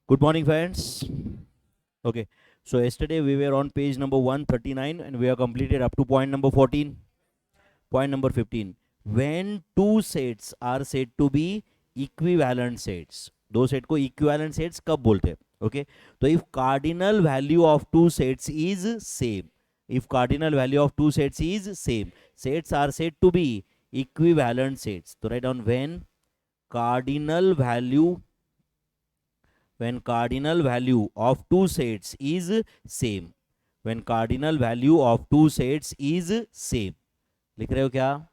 Good morning, friends. Okay, so yesterday we were on page number 139 and we have completed up to point number 14. Point number 15. When two sets are said to be equivalent sets, दो set को equivalent sets कब बोलते हैं? Okay, तो if cardinal value of two sets is same, if cardinal value of two sets is same, sets are said to be equivalent sets. So write down cardinal value when cardinal value of two sets is same, when cardinal value of two sets is same. लिख रहे हो क्या?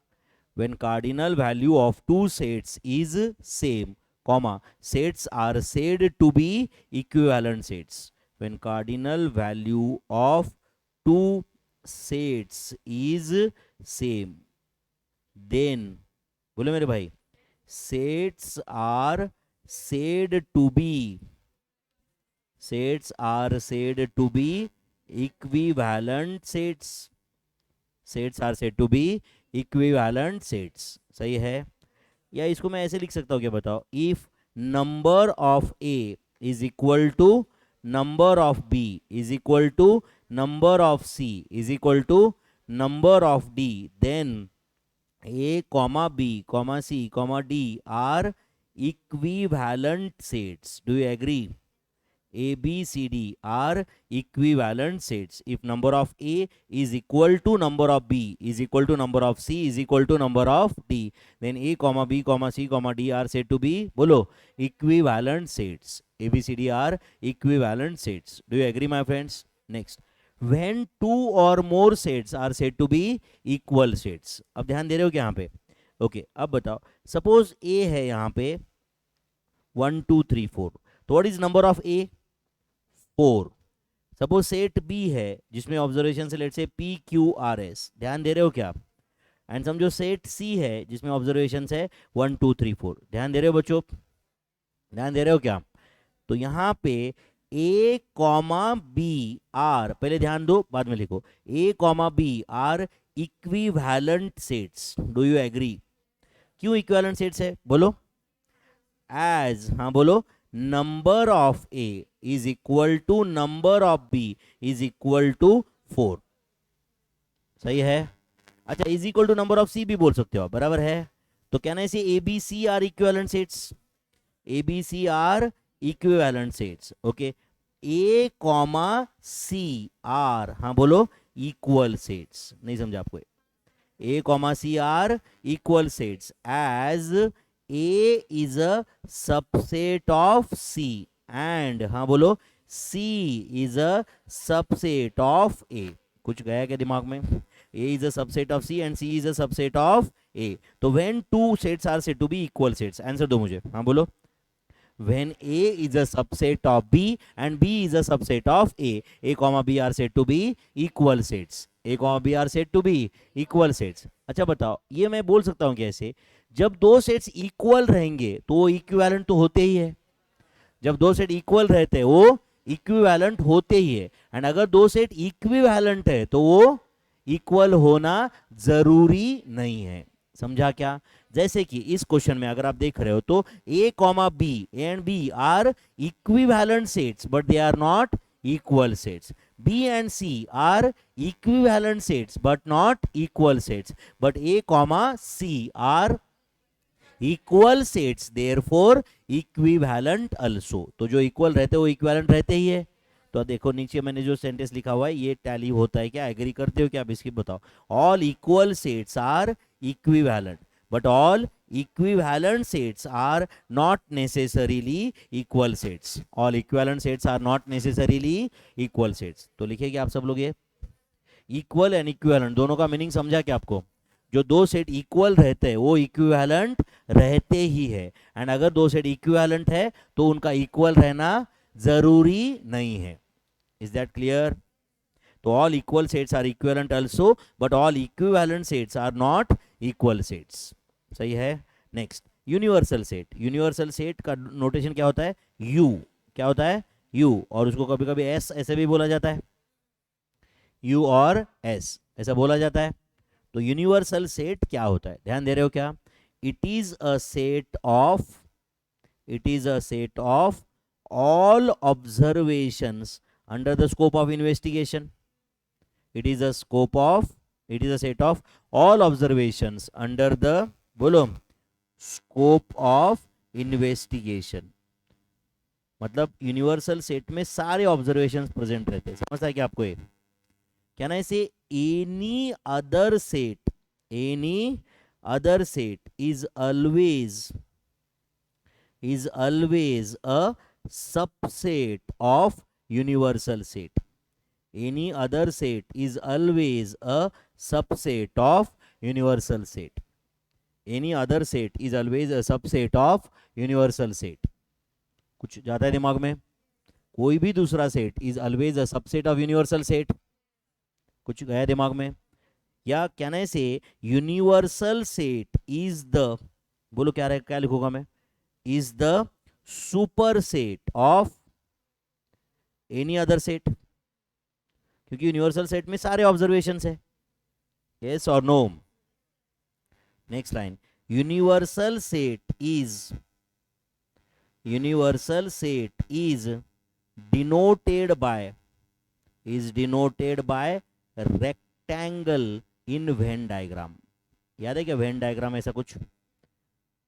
when cardinal value of two sets is same, comma, sets are said to be equivalent sets. when cardinal value of two sets is same, then बोले मेरे भाई, sets are said to be equivalent sets. sets are said to be equivalent sets. सही है? या इसको मैं ऐसे लिख सकता हूँ क्या, बताओ? If number of A is equal to number of B is equal to number of C is equal to number of D, then A comma B comma C comma D are equivalent sets. Do you agree? A, B, C, D are equivalent sets. If number of A is equal to number of B is equal to number of C is equal to number of D, then A, comma B, comma C, comma D are said to be, bolo, equivalent sets. A, B, C, D are equivalent sets. Do you agree, my friends? Next, when two or more sets are said to be equal sets. अब ध्यान दे रहे हो क्या यहाँ पे? Okay, अब बताओ, सपोज A है यहाँ पे 1 2 3 4, तो what is number of A? 4. Suppose set B है जिसमें ऑब्जर्वेशन से लेट से पी क्यू आर एस, ध्यान दे रहे हो क्या आप? एंड समझो सेट सी है जिसमें ऑब्जर्वेशन है 1 2 3 4, ध्यान दे रहे हो बच्चों? ध्यान दे रहे हो क्या? तो यहाँ पे ए कॉमा बी आर, पहले ध्यान दो बाद में लिखो, A comma B are equivalent sets. Do you agree? क्यों इक्विवेलेंट सेट्स है बोलो? एज, हाँ बोलो, number of A is equal to number of B is equal to 4. सही है? अच्छा, is equal to number of C भी बोल सकते हो, बराबर है? तो क्या ना, इसे A B C are equivalent sets. A B C are equivalent sets. Okay, A comma C are, हाँ बोलो, equal sets. नहीं समझा आपको? A comma C are equal sets as A is a subset of C and, हाँ बोलो, C is a subset of A. कुछ गया क्या दिमाग में? A is a subset of C and C is a subset of A. तो when two sets are said to be equal sets, answer दो मुझे, हाँ बोलो. when A is a subset of B and B is a subset of A comma B are said to be equal sets. A comma B are said to be equal sets. अच्छा बताओ, ये मैं बोल सकता हूँ कैसे? जब दो सेट्स इक्वल रहेंगे तो वो इक्विवेलेंट तो होते ही है. जब दो सेट इक्वल रहते हैं वो इक्विवेलेंट होते ही है. एंड अगर दो सेट इक्विवेलेंट है तो वो इक्वल होना जरूरी नहीं है. समझा क्या? जैसे कि इस क्वेश्चन में अगर आप देख रहे हो तो A comma B and B are equivalent sets but they are not equal sets. B and C are equivalent sets but not equal sets. But A comma C are equal sets, therefore equivalent also. तो जो equal रहते हैं वो equivalent रहते ही है. तो देखो नीचे मैंने जो सेंटेंस लिखा हुआ है ये टैली होता है क्या? एग्री करते हो क्या आप इसकी? बताओ. All equal sets are equivalent but all equivalent sets are not necessarily equal sets. all equivalent sets are not necessarily equal sets. तो लिखिए आप सब लोग ये इक्वल एंड इक्विवेलेंट दोनों का मीनिंग समझा क्या आपको? जो दो सेट इक्वल रहते हैं वो इक्विवेलेंट रहते ही है. एंड अगर दो सेट इक्विवेलेंट है तो उनका इक्वल रहना जरूरी नहीं है. Is that clear? तो all equal sets are equivalent also but all equivalent sets are not equal sets. सही है? Next, universal set. Universal set का नोटेशन क्या होता है? यू. क्या होता है? यू. और उसको कभी कभी एस ऐसे भी बोला जाता है, यू और एस ऐसा बोला जाता है. तो यूनिवर्सल सेट क्या होता है? ध्यान दे रहे हो क्या? It is a set of all observations under the scope of investigation. It is a set of all observations under the बोलो scope of investigation. मतलब यूनिवर्सल सेट में सारे ऑब्जर्वेशंस प्रेजेंट रहते हैं. समझता है क्या आपको ये? कैन आई से any other set is always a subset of universal set. Any other set is always a subset of universal set. Any other set is always a subset of universal set. कुछ जाता है दिमाग में? कोई भी दूसरा set is always a subset of universal set. कुछ गया दिमाग में? या कैन आई से यूनिवर्सल सेट इज द, बोलो क्या क्या लिखूंगा मैं, is the super set of any other set. क्योंकि यूनिवर्सल सेट में सारे ऑब्जर्वेशंस है. यस और no? Next line, universal set is denoted by rectangle in Venn diagram. याद है क्या Venn diagram ऐसा कुछ?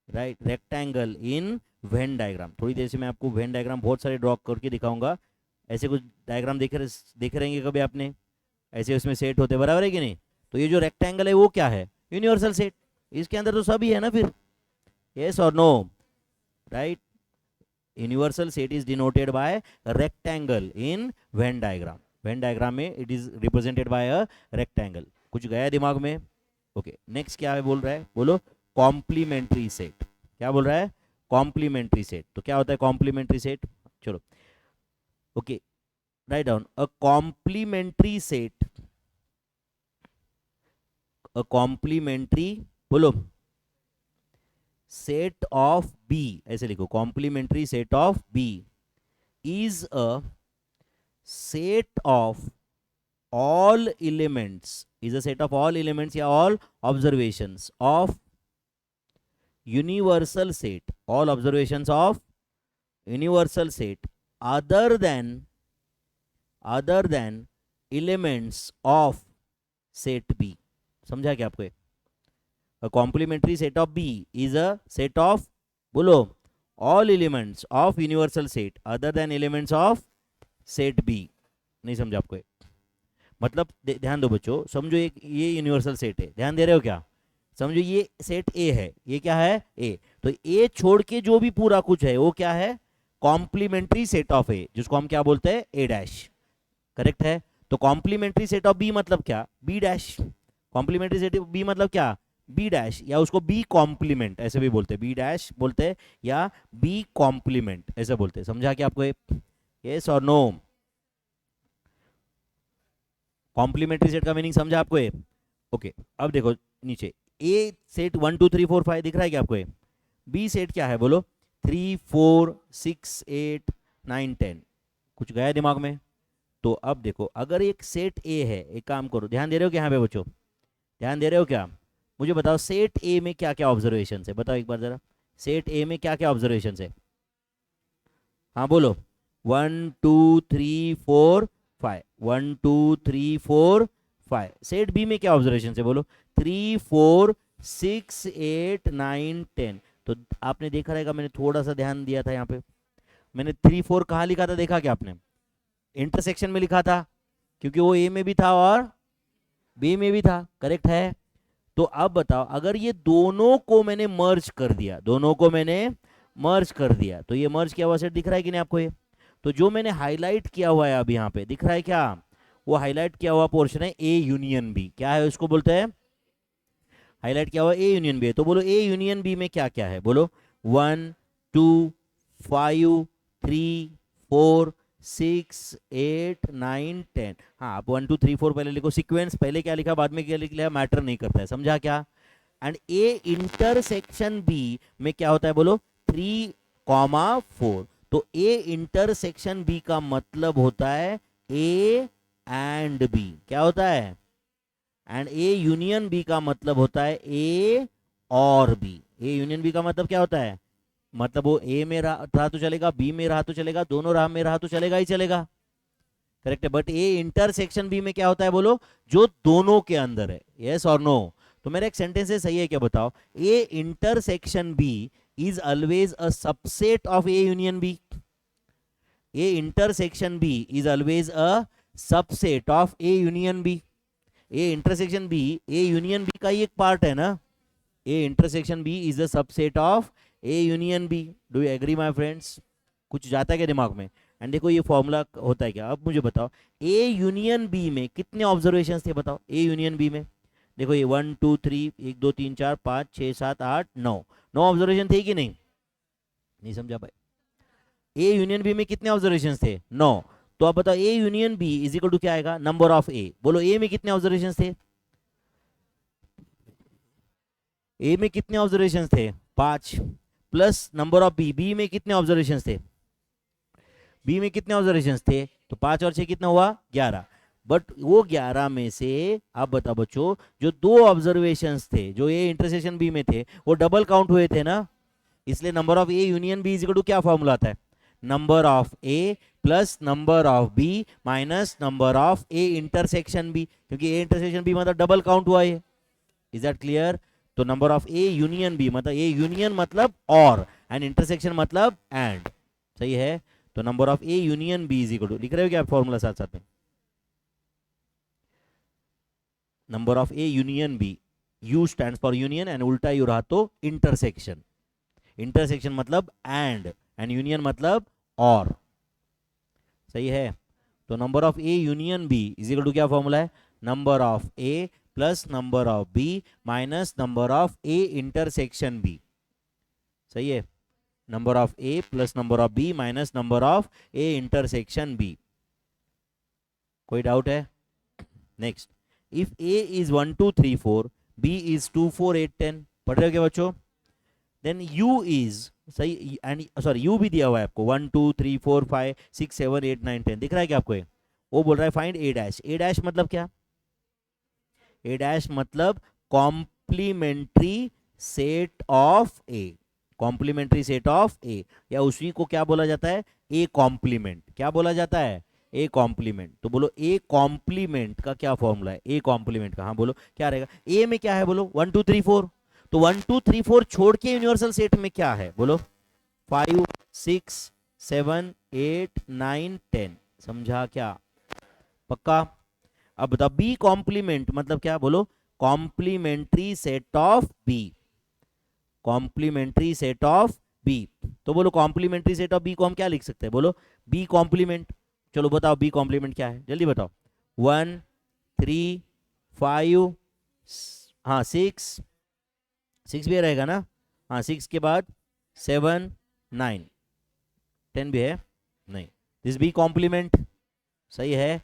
Right, rectangle in Venn diagram. थोड़ी देर से मैं आपको Venn diagram बहुत सारे ड्रॉ करके दिखाऊंगा. ऐसे कुछ डायग्राम देख रहेंगे कभी आपने? ऐसे उसमें सेट होते, बराबर है कि नहीं? तो ये जो रेक्टेंगल है वो क्या है? Universal set. इसके अंदर तो सभी है ना फिर. यस और no? Right, universal set is denoted by rectangle in Venn diagram. Venn diagram में it is represented by a rectangle. कुछ गया दिमाग में? ओके, नेक्स्ट क्या है बोल रहा है? बोलो कॉम्प्लीमेंट्री सेट. क्या बोल रहा है? Complementary set. तो क्या होता है कॉम्प्लीमेंट्री सेट? चलो okay, write down. A complementary बोलो सेट ऑफ बी, ऐसे लिखो, complementary set of B is a set of all elements, या all observations of universal set, all observations of universal set other than elements of set B. समझा क्या आपको? A complementary set of B is a set of, बोलो, all elements of universal set other than elements of set B. नहीं समझा आपको? मतलब ध्यान दो बच्चों, समझो ये यूनिवर्सल सेट है, ध्यान दे रहे हो क्या? समझो ये सेट A है, ये क्या है? A. तो A छोड़ के जो भी पूरा कुछ है वो क्या है? कॉम्प्लीमेंट्री सेट ऑफ ए, जिसको हम क्या बोलते हैं? ए डैश. करेक्ट है? तो कॉम्प्लीमेंट्री सेट ऑफ बी मतलब क्या? B dash. Complementary set of B मतलब क्या? बी डैश, या उसको बी कॉम्प्लीमेंट ऐसे भी बोलते हैं, बी डैश बोलते हैं या बी कॉम्प्लीमेंट ऐसे बोलते हैं. समझा क्या आपको? यस और नो? कॉम्प्लीमेंट्री सेट का मीनिंग समझा आपको? ओके, अब देखो नीचे, ए सेट 1 2 3 4 5 दिख रहा है क्या आपको? बी सेट क्या है बोलो? 3 4 6 8 9 10. कुछ गया दिमाग में? तो अब देखो, अगर एक सेट ए है, एक काम करो, ध्यान दे रहे हो क्या यहाँ पे बच्चों? ध्यान दे रहे हो क्या? मुझे बताओ सेट ए में क्या क्या ऑब्जर्वेशन है, बताओ एक बार जरा. सेट ए में क्या क्या ऑब्जर्वेशन है? हाँ बोलो. 1 2 3 4 5. 1 2 3 4 5. सेट बी में क्या ऑब्जर्वेशन है बोलो? 3 4 6 8 9 10. तो आपने देखा रहेगा, मैंने थोड़ा सा ध्यान दिया था यहाँ पे. मैंने 3 4 कहाँ लिखा था, देखा क्या आपने? इंटरसेक्शन में लिखा था, क्योंकि वो ए में भी था और बी में भी था. करेक्ट है? तो अब बताओ, अगर ये दोनों को मैंने मर्ज कर दिया, तो ये मर्ज किया हुआ सेट दिख रहा है कि नहीं आपको? ये तो जो मैंने हाईलाइट किया हुआ है अब यहाँ पे दिख रहा है क्या? वो हाईलाइट किया हुआ पोर्शन है ए यूनियन बी. क्या है उसको बोलते हैं? हाईलाइट किया हुआ ए यूनियन बी. तो बोलो ए यूनियन बी में क्या क्या है? बोलो 1 2 5 3 4 6 8 9 10. हाँ, आप 1 2 3 4 पहले लिखो. सीक्वेंस पहले क्या लिखा बाद में क्या लिखा मैटर नहीं करता है. समझा क्या? एंड ए इंटरसेक्शन बी में क्या होता है बोलो? 3 4. तो ए इंटरसेक्शन बी का मतलब होता है ए एंड बी. क्या होता है? एंड ए यूनियन बी का मतलब होता है ए और बी. ए यूनियन बी का मतलब क्या होता है? मतलब वो ए में रहा तो चलेगा, बी में रहा तो चलेगा, दोनों राह में रहा तो चलेगा ही चलेगा, करेक्ट है। बट ए इंटरसेक्शन बी में क्या होता है बोलो, जो दोनों के अंदर है, यस और नो। तो मेरा एक सेंटेंस है, सही है क्या बताओ, A intersection B is always a subset of A union B. A intersection B is always a subset of A union B. A intersection B A union B का ही एक पार्ट है ना, A intersection B is a subset of A union B. Do you agree my friends? कुछ जाता है क्या दिमाग में? एंड देखो ये फॉर्मूला होता है क्या, अब मुझे बताओ ए यूनियन बी में कितने ऑब्जर्वेशन थे बताओ, ए यूनियन बी में देखो ये 1 2 3 1 2 3 4 5 6 7 8 9, 9 ऑब्जर्वेशन थे कि नहीं? नहीं समझा भाई? ए यूनियन बी में कितने ऑब्जर्वेशन थे? 9। तो आप बताओ A union B is equal to क्या आएगा, नंबर ऑफ ए। बोलो ए में कितने ऑब्जर्वेशन थे? ए में कितने ऑब्जर्वेशन थे? 5 plus number of B, B में कितने ऑब्जर्वेशन थे? बी में कितने ऑब्जर्वेशन थे? तो 5 और 6 कितना हुआ? 11। बट वो 11 में से आप बताओ बच्चों, जो 2 ऑब्जर्वेशन थे जो ए इंटरसेक्शन बी में थे वो डबल काउंट हुए थे ना, इसलिए number of A union B is equal to क्या फॉर्मूला आता है, number of A plus number of B minus number of A intersection B, क्योंकि ए इंटरसेक्शन बी मतलब डबल काउंट हुआ है। Is that clear? तो number of A union B मतलब A union मतलब और, एंड इंटरसेक्शन मतलब एंड, सही है। तो number of A union B is equal to, लिख रहे हो क्या आप फॉर्मूला साथ साथ में, number of A union B, U stands for union and उल्टा यू रहा तो इंटरसेक्शन, इंटरसेक्शन मतलब एंड यूनियन मतलब और, सही है। तो number of A union B is equal to क्या फॉर्मूला है, number of A plus number of B minus number of A intersection B, सही है। Number of A plus number of B minus number of A intersection B. कोई doubt है? Next, if A is 1 2 3 4, B is 2 4 8 10, पढ़ रहे हो क्या बच्चों? Then U is, सही, एंड सॉरी यू भी दिया हुआ है आपको 1 2 3 4 5 6 7 8 9 10, दिख रहा है क्या आपको? वो बोल रहा है find A dash. A dash मतलब क्या? ए डैश मतलब complementary set of A, complementary set of A, या उसी को क्या बोला जाता है, ए कॉम्प्लीमेंट। क्या बोला जाता है? A complement. तो बोलो ए कॉम्प्लीमेंट का क्या फॉर्मूला है, ए कॉम्प्लीमेंट का, हाँ बोलो क्या रहेगा? ए में क्या है बोलो, 1 2 3 4, तो 1 2 3 4 छोड़ के यूनिवर्सल सेट में क्या है बोलो, 5 6 7 8 9 10, समझा क्या? पक्का? अब बताओ बी कॉम्प्लीमेंट मतलब क्या बोलो, complementary set of B, complementary set of B. तो बोलो कॉम्प्लीमेंट्री सेट ऑफ बी को हम क्या लिख सकते हैं बोलो, बी कॉम्प्लीमेंट। चलो बताओ बी कॉम्प्लीमेंट क्या है, जल्दी बताओ। 1 3 5, हाँ 6, 6 भी रहेगा ना, हाँ 6 के बाद 7 9 10 भी है नहीं, दिस बी कॉम्प्लीमेंट, सही है।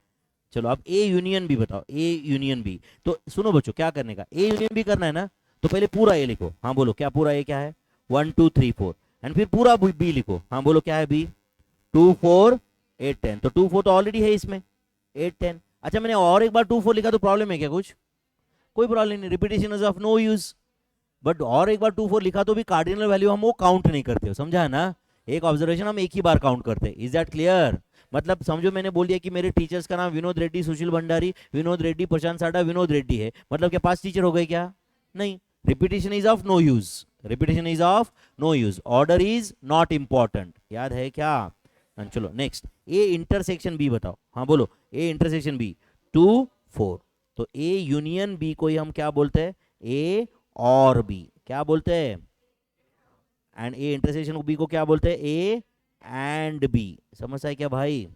चलो अब ए यूनियन बी बताओ, ए यूनियन बी। तो सुनो बच्चों क्या करने का, ए यूनियन बी करना है ना, तो पहले पूरा ए लिखो, हाँ बोलो क्या पूरा ए क्या है, 1 2 3 4, एंड फिर पूरा बी लिखो, हाँ बोलो क्या है बी, 2 4 8 10। तो 2 4 तो ऑलरेडी है इसमें, 8 10। अच्छा मैंने और एक बार 2 4 लिखा तो प्रॉब्लम है क्या कुछ? कोई प्रॉब्लम नहीं, repetition is of no use. But और एक बार 2 4 लिखा तो भी कार्डिनल वैल्यू हम वो काउंट नहीं करते हो, समझा है ना? एक ऑब्जर्वेशन हम एक ही बार काउंट करते हैं। Is that clear? मतलब समझो मैंने बोल दिया कि मेरे टीचर्स का नाम विनोद रेड्डी, सुशील भंडारी, विनोद रेड्डी, प्रशांत साडा, विनोद रेड्डी है, मतलब क्या 5 टीचर हो गए क्या? नहीं, repetition is of no use, repetition is of no use, order is not important, याद है क्या? चलो नेक्स्ट, ए इंटरसेक्शन बी बताओ, हाँ बोलो ए इंटरसेक्शन बी 2 4। तो ए यूनियन बी को ही हम क्या बोलते हैं, ए और बी, क्या बोलते हैं? एंड ए इंटरसेक्शन बी को क्या बोलते हैं, ए एंड बी। समझ आए क्या भाई?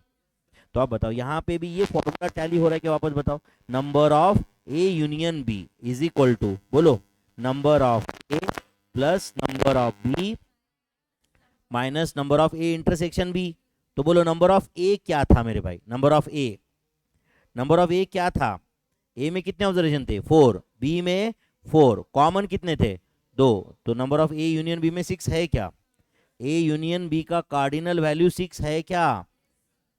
तो आप बताओ यहाँ पे भी ये फॉर्मूला टैली हो रहा है क्या, वापस बताओ। Number of A union B is equal to, बोलो number of A plus number of B minus number of A intersection B. तो बोलो नंबर ऑफ ए क्या था मेरे भाई, number of A, number of A क्या था? ए में कितने ऑब्जर्वेशन थे, 4, बी में 4, कॉमन कितने थे, 2। तो number of A union B में 6 है क्या? ए यूनियन बी का कार्डिनल वैल्यू 6 है क्या?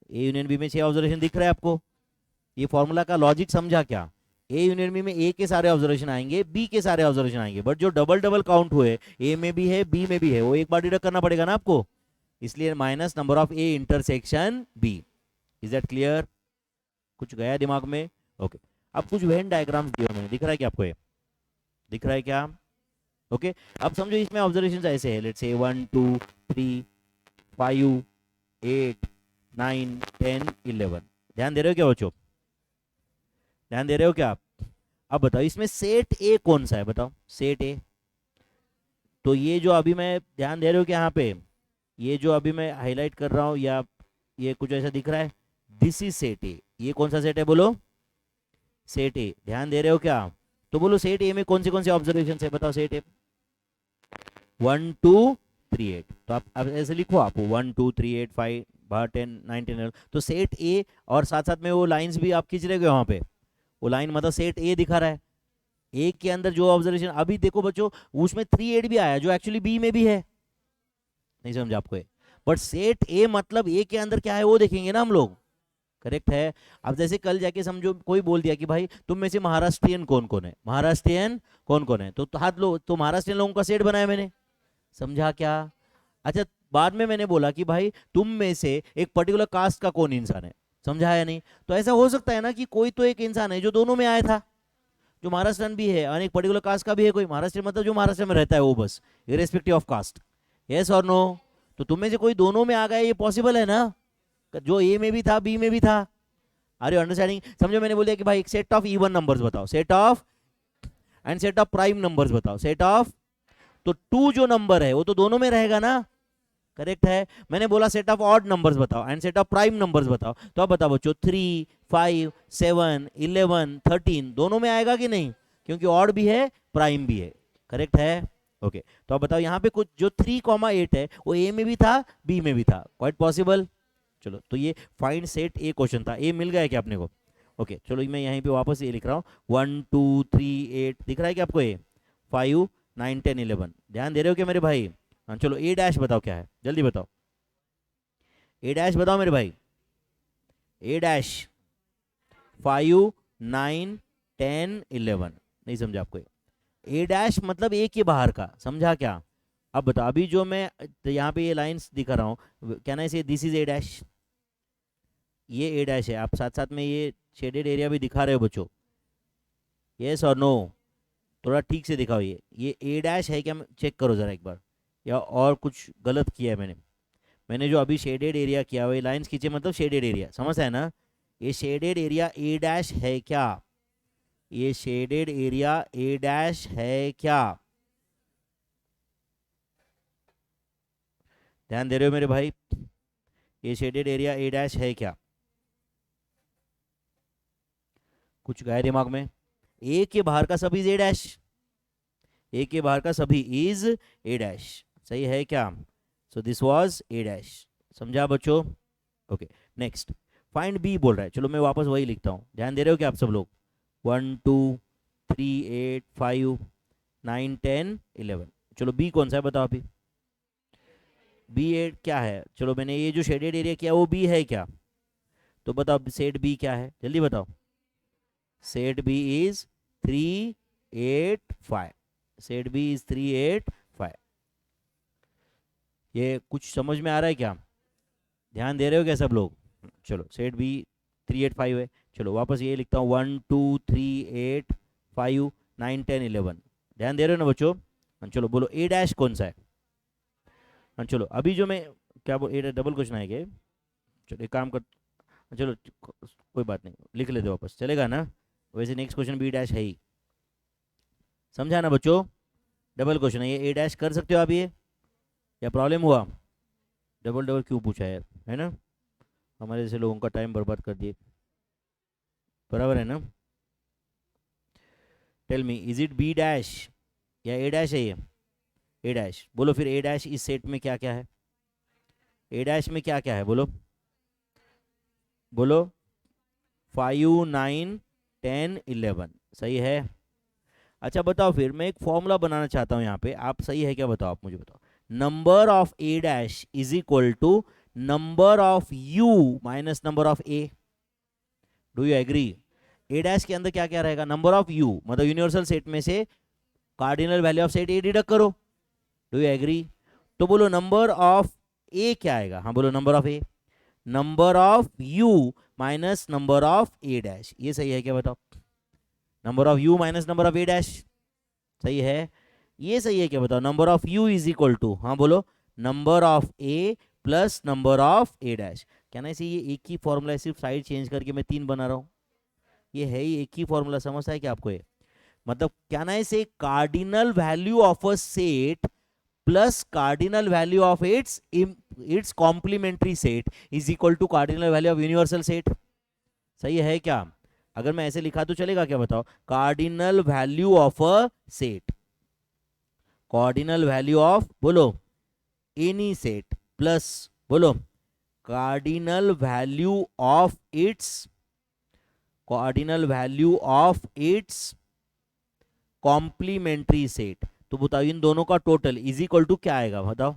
ए यूनियन बी में 6 ऑब्जर्वेशन दिख रहा है आपको? ये फॉर्मूला का लॉजिक समझा क्या? ए यूनियन बी में ए के सारे ऑब्जर्वेशन आएंगे, बी के सारे ऑब्जर्वेशन आएंगे, बट जो डबल डबल काउंट हुए ए में भी है बी में भी है, वो एक बार डिडक्ट करना पड़ेगा ना आपको, इसलिए minus number of A intersection B. Is that clear? कुछ गया दिमाग में? ओके। अब कुछ वेन डायग्राम्स दिए मैंने, दिख रहा है क्या आपको? ये दिख रहा है क्या? ओके। अब समझो इसमें ऑब्जर्वेशन ऐसे है, लेट्स से 1 2 3 5 8 9 10 11। ध्यान दे रहे हो क्या बच्चों? ध्यान दे रहे हो क्या आप? अब बताओ इसमें सेट ए कौन सा है, बताओ सेट ए। तो ये जो अभी मैं, ध्यान दे रहे हो क्या यहाँ पे, ये जो अभी मैं हाईलाइट कर रहा हूँ या ये कुछ ऐसा दिख रहा है, दिस इज सेट ए। ये कौन सा सेट है बोलो? सेट ए। ध्यान दे रहे हो क्या? तो बोलो सेट ए में कौन से ऑब्जर्वेशन है, बताओ सेट ए। 1 2 3 8। तो आप ऐसे लिखो, आप 1 2 3 8 5 10 9 10 11। तो सेट ए, और साथ साथ में वो लाइंस भी आप खींच रहे हो वहां पे, वो लाइन मतलब सेट ए दिखा रहा है। ए के अंदर जो ऑब्जर्वेशन अभी देखो बच्चों, उसमें 3 8 भी आया जो एक्चुअली बी में भी है, नहीं समझा आपको? बट सेट ए मतलब ए के अंदर क्या है वो देखेंगे ना हम लोग। करेक्ट है। अब जैसे कल जाके समझो कोई बोल दिया कि भाई तुम में से महाराष्ट्रियन कौन कौन है, महाराष्ट्रियन कौन कौन है, तो हाथ लो, तो महाराष्ट्रियन लोगों का सेट बनाया मैंने, समझा क्या? अच्छा, बाद में मैंने बोला कि भाई तुम में से एक पर्टिकुलर कास्ट का कौन इंसान है, समझा या नहीं? तो ऐसा हो सकता है ना कि कोई तो एक इंसान है जो दोनों में आया था, जो महाराष्ट्रन भी है और एक पर्टिकुलर कास्ट का भी है कोई, महाराष्ट्र मतलब जो महाराष्ट्र में रहता है वो, बस इरेस्पेक्टिव ऑफ कास्ट। यस और नो? तो तुम में से कोई दोनों में आ गया, ये पॉसिबल है ना, जो ए में भी था बी में भी था। Are you understanding? समझो मैंने बोल दिया कि भाई एक सेट ऑफ इवन नंबर्स बताओ, set of and set of prime numbers बताओ, सेट ऑफ, तो 2 जो नंबर है वो तो दोनों में रहेगा ना, करेक्ट है। मैंने बोला सेट ऑफ ऑड नंबर्स बताओ and set of prime numbers बताओ, तो अब बताओ बच्चों 3 5 7 11 13 दोनों में आएगा कि नहीं? क्योंकि ऑड भी है प्राइम भी है, करेक्ट है। ओके। तो अब बताओ यहाँ पे कुछ जो 3 8 है वो ए में भी था बी में भी था, क्वाइट पॉसिबल। चलो, तो ये फाइंड सेट ए क्वेश्चन था, ए मिल गया क्या अपने को? ओके। चलो मैं यहीं पे वापस ये लिख रहा हूँ, 1 2 3 8 दिख रहा है क्या आपको? ए 5 9 10 11। ध्यान दे रहे हो क्या मेरे भाई? हाँ चलो, ए डैश बताओ क्या है, जल्दी बताओ, ए डैश बताओ मेरे भाई। ए डैश 5 9 10 11, नहीं समझा आपको? ए डैश मतलब ए के बाहर का, समझा क्या? अब बताओ, अभी जो मैं यहाँ पे ये लाइंस दिखा रहा हूँ, क्या ना, से दिस इज ए डैश, ये ए डैश है। आप साथ साथ में ये शेडेड एरिया भी दिखा रहे हो बच्चों, यस और नो? थोड़ा ठीक से दिखाओ, ये ए डैश है क्या, चेक करो जरा एक बार, या और कुछ गलत किया है मैंने? मैंने जो अभी शेडेड एरिया किया हुआ, लाइंस खींचे मतलब शेडेड एरिया, समझ है ना? ये शेडेड एरिया ए डैश है क्या? ये शेडेड एरिया ए डैश है क्या? ध्यान दे रहे हो मेरे भाई? ये शेडेड एरिया ए डैश है क्या? कुछ गया दिमाग में? ए के बाहर का सभी ए डैश, ए के बाहर का सभी इज ए डैश, सही है क्या? So this was A dash, समझा बच्चों? ओके। नेक्स्ट, फाइंड बी बोल रहा है। चलो मैं वापस वही लिखता हूँ, ध्यान दे रहे हो क्या आप सब लोग? 1 2 3 8 5 9 10 11। चलो बी कौन सा है बताओ अभी? बी एड क्या है? चलो मैंने ये जो शेडेड एरिया किया वो बी है क्या? तो बताओ सेट बी क्या है, जल्दी बताओ। Set B is 3 8 5, set B is 3 8 5। ये कुछ समझ में आ रहा है क्या? ध्यान दे रहे हो क्या सब लोग? चलो, सेट बी 3 8 5 है। चलो वापस ये लिखता हूँ, 1 2 3 8 5 9 10 11। ध्यान दे रहे हो ना बच्चों? हाँ, चलो बोलो ए डैश कौन सा है? हाँ चलो, अभी जो मैं क्या बोल, ए डबल क्वेश्चन आएगा, चलो एक काम कर, चलो कोई बात नहीं, लिख लेते वापस, चलेगा ना? वैसे नेक्स्ट क्वेश्चन बी डैश है ही, समझा ना बच्चों? डबल क्वेश्चन है ये, ए डैश कर सकते हो आप ये, या प्रॉब्लम हुआ? डबल डबल क्यों पूछा यार, है ना? हमारे जैसे लोगों का टाइम बर्बाद कर दिए, बराबर है ना? Tell me, is it B dash या ए डैश है ये? ए डैश बोलो फिर, ए डैश इस सेट में क्या क्या है? ए डैश में क्या क्या है बोलो? बोलो 5 9 10 11, सही है। अच्छा बताओ, फिर मैं एक फॉर्मूला बनाना चाहता हूँ यहाँ पे, आप सही है क्या बताओ, आप मुझे बताओ। Number of A dash is equal to number of U minus number of A, do you agree? A dash के अंदर क्या क्या रहेगा, नंबर ऑफ यू, मतलब यूनिवर्सल सेट में से cardinal value of set A deduct करो। Do you agree? तो बोलो नंबर ऑफ ए क्या आएगा, हाँ बोलो number of A, number of U minus number of A dash, ये सही है क्या बताओ? Number of U minus number of A dash, सही है। ये सही है क्या बताओ? Number of U is equal to, हाँ बोलो, number of A plus number of A dash. क्या ना इसे, ये एक ही फॉर्मूला है, सिर्फ साइड चेंज करके मैं 3 बना रहा हूँ, ये है ही एक ही फॉर्मूला, समझता है क्या आपको ये? मतलब क्या ना इसे, cardinal value of a set plus cardinal value of its complementary set is equal to cardinal value of universal set. सही है क्या? अगर मैं ऐसे लिखा तो चलेगा क्या बताओ? Cardinal value of a set, cardinal value of बोलो एनी सेट, प्लस बोलो cardinal value of its, cardinal value of its complementary set. तो बताओ इन दोनों का टोटल इज इक्वल टू क्या आएगा बताओ?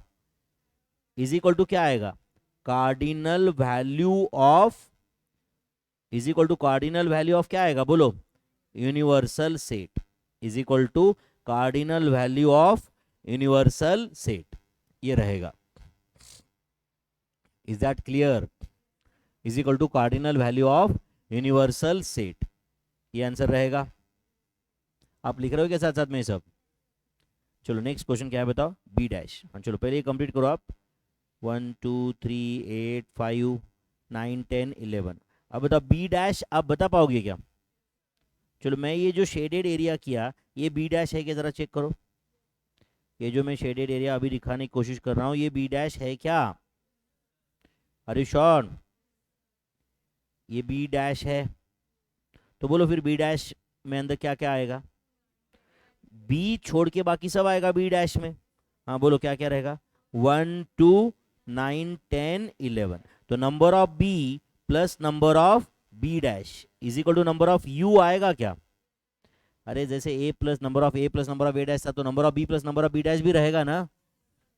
इज इक्वल टू क्या आएगा? Cardinal value of, is equal to cardinal value of क्या आएगा बोलो? Universal set, is equal to cardinal value of universal set, ये रहेगा। Is that clear? Is equal to cardinal value of universal set, ये answer रहेगा। आप लिख रहे हो क्या साथ साथ में सब? चलो नेक्स्ट क्वेश्चन क्या है बताओ? B dash. हाँ चलो पहले ये कंप्लीट करो आप। 1 2 3 8 5 9 10 11। अब बताओ बी डैश आप बता पाओगे क्या? चलो मैं ये जो शेडेड एरिया किया, ये बी डैश है क्या, जरा चेक करो। ये जो मैं शेडेड एरिया अभी दिखाने की कोशिश कर रहा हूँ, ये बी डैश है क्या? अरे श्योर ये बी डैश है। तो बोलो फिर बी डैश में अंदर क्या क्या आएगा? बी छोड़ के बाकी सब आएगा बी डैश में। हाँ बोलो क्या क्या रहेगा? 1 2 9 10 11। तो number of B plus number of B dash is equal to number of U आएगा क्या? अरे जैसे A plus number of A plus number of A dash था, तो number of B plus number of B dash भी रहेगा ना।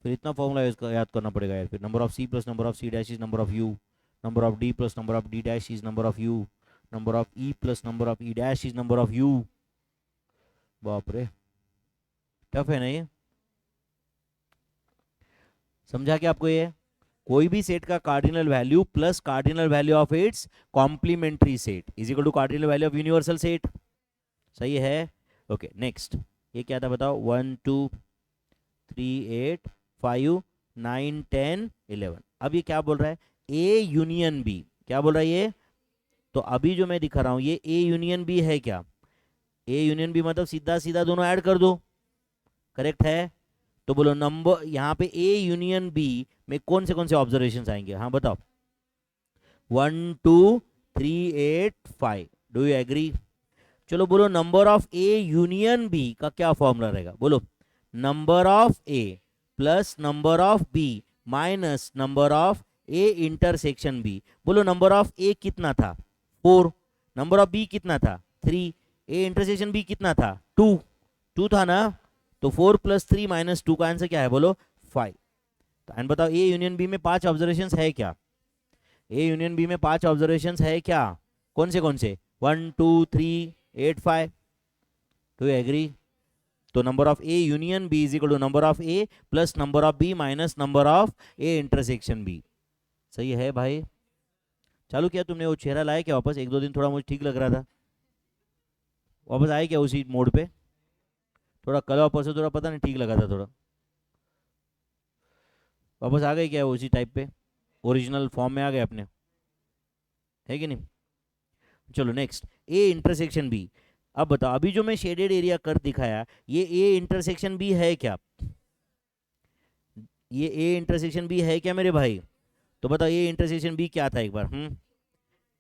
फिर इतना फॉर्मूला याद करना पड़ेगा यार। फिर number of C plus number of C dash is number of U, number of D plus number of D dash is number of U, number of E plus number of E dash is number of U. बाप रे tough है ना ये, समझा क्या आपको? ये कोई भी सेट का cardinal value plus cardinal value of its complementary set is equal to cardinal value of universal set. सही है। ओके नेक्स्ट ये क्या था बताओ? 1 2 3 8 5 9 10 11। अब ये क्या बोल रहा है? A union B. क्या बोल रहा है ये? तो अभी जो मैं दिखा रहा हूं ये ए यूनियन बी है क्या? ए यूनियन बी मतलब सीधा सीधा दोनों ऐड कर दो, करेक्ट है? तो बोलो नंबर यहाँ पे ए यूनियन बी में कौन से ऑब्जर्वेशन आएंगे? हाँ बताओ। 1 2 3 8 5। Do you agree? चलो बोलो number of A union B का क्या फॉर्मूला रहेगा? बोलो number of A plus number of B minus number of A intersection B. बोलो नंबर ऑफ ए कितना था? 4। नंबर ऑफ बी कितना था? 3। ए इंटरसेक्शन बी कितना था? 2 था ना। तो 4 प्लस 3 माइनस 2 का आंसर क्या है बोलो? 5। तो एंड बताओ ए यूनियन बी में 5 ऑब्जर्वेशंस है क्या? ए यूनियन बी में 5 ऑब्जर्वेशंस है क्या? कौन से? 1 2 3 8 5। To agree? तो number of A union B is equal to number of A plus number of B minus number of A intersection B. सही है भाई। चालू किया तुमने? वो चेहरा लाया क्या वापस? 1 2 दिन थोड़ा मुझे ठीक लग रहा था, वापस आए क्या उसी मोड पे? थोड़ा कल वापस से थोड़ा पता नहीं ठीक लगा था, थोड़ा वापस आ गए क्या उसी टाइप पे? ओरिजिनल फॉर्म में आ गए अपने, है कि नहीं? चलो नेक्स्ट ए इंटरसेक्शन बी। अब बताओ अभी जो मैं शेडेड एरिया कर दिखाया, ये ए इंटरसेक्शन बी है क्या? ये ए इंटरसेक्शन बी है क्या मेरे भाई? तो बताओ ए इंटरसेक्शन बी क्या था एक बार?